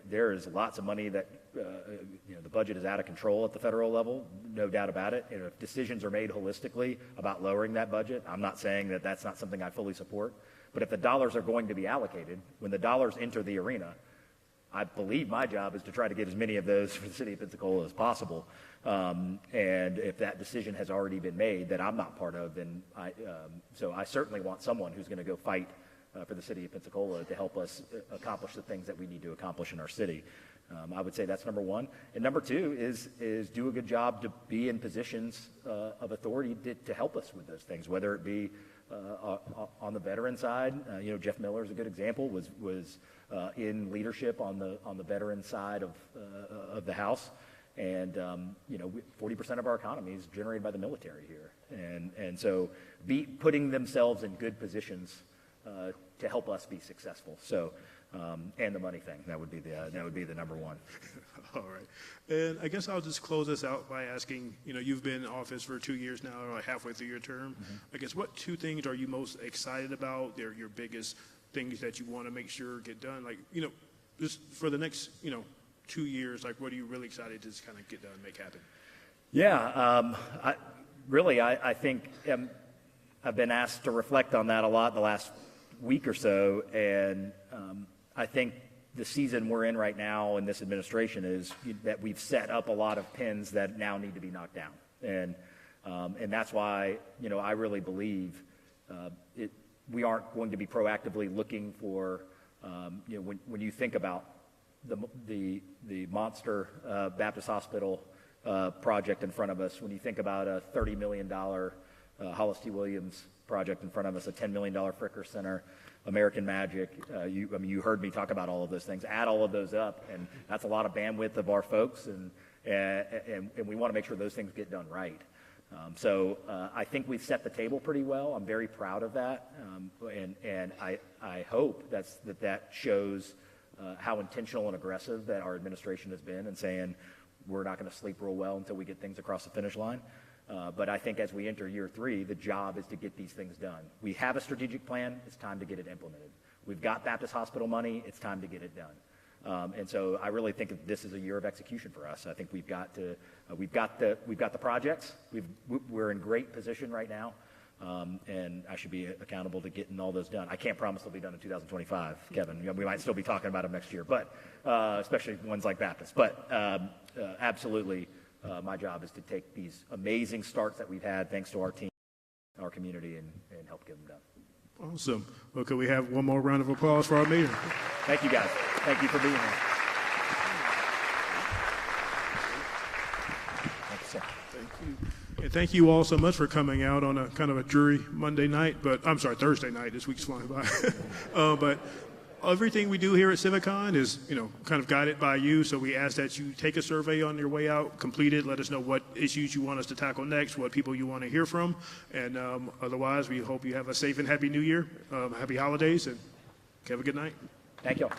there is lots of money that, the budget is out of control at the federal level, no doubt about it. And if decisions are made holistically about lowering that budget, I'm not saying that that's not something I fully support, but if the dollars are going to be allocated, when the dollars enter the arena, I believe my job is to try to get as many of those for the city of Pensacola as possible. And if that decision has already been made that I'm not part of, then so I certainly want someone who's going to go fight for the city of Pensacola to help us accomplish the things that we need to accomplish in our city. I would say that's number one. And number two is do a good job to be in positions of authority to help us with those things, whether it be on the veteran side. Jeff Miller is a good example, was in leadership on the veteran side of the House. And 40% of our economy is generated by the military here. And so putting themselves in good positions to help us be successful. So, and the money thing, that would be the number one. All right. And I guess I'll just close this out by asking, you've been in office for 2 years now, or halfway through your term. Mm-hmm. I guess what 2 things are you most excited about? They're your biggest things that you want to make sure get done? Like, just for the next, 2 years, like, what are you really excited to just kind of get done, make happen? Yeah, I think I've been asked to reflect on that a lot the last week or so, and I think the season we're in right now in this administration is that we've set up a lot of pins that now need to be knocked down, and that's why I really believe we aren't going to be proactively looking for when you think about the monster Baptist Hospital project in front of us, when you think about a $30 million Hollis T. Williams project in front of us, a $10 million Fricker Center, American Magic. You heard me talk about all of those things. Add all of those up, and that's a lot of bandwidth of our folks, and we want to make sure those things get done right. So I think we've set the table pretty well. I'm very proud of that, and I hope that shows how intentional and aggressive that our administration has been in saying we're not going to sleep real well until we get things across the finish line. But I think as we enter year 3, the job is to get these things done. We have a strategic plan. It's time to get it implemented. We've got Baptist Hospital money. It's time to get it done. And so I really think that this is a year of execution for us. I think we've got the projects. We're in great position right now, and I should be accountable to getting all those done. I can't promise they'll be done in 2025, Kevin. We might still be talking about them next year, but especially ones like Baptist. But absolutely, my job is to take these amazing starts that we've had, thanks to our team, our community, and help get them done. Awesome. Well, could we have one more round of applause for our mayor? Thank you, guys. Thank you for being here. Thank you, sir. Thank you. And thank you all so much for coming out on a kind of a dreary Monday night, but I'm sorry, Thursday night. This week's flying by. But everything we do here at Civicon is, kind of guided by you. So we ask that you take a survey on your way out, complete it, let us know what issues you want us to tackle next, what people you want to hear from. And otherwise, we hope you have a safe and happy New Year, happy holidays, and have a good night. Thank you all.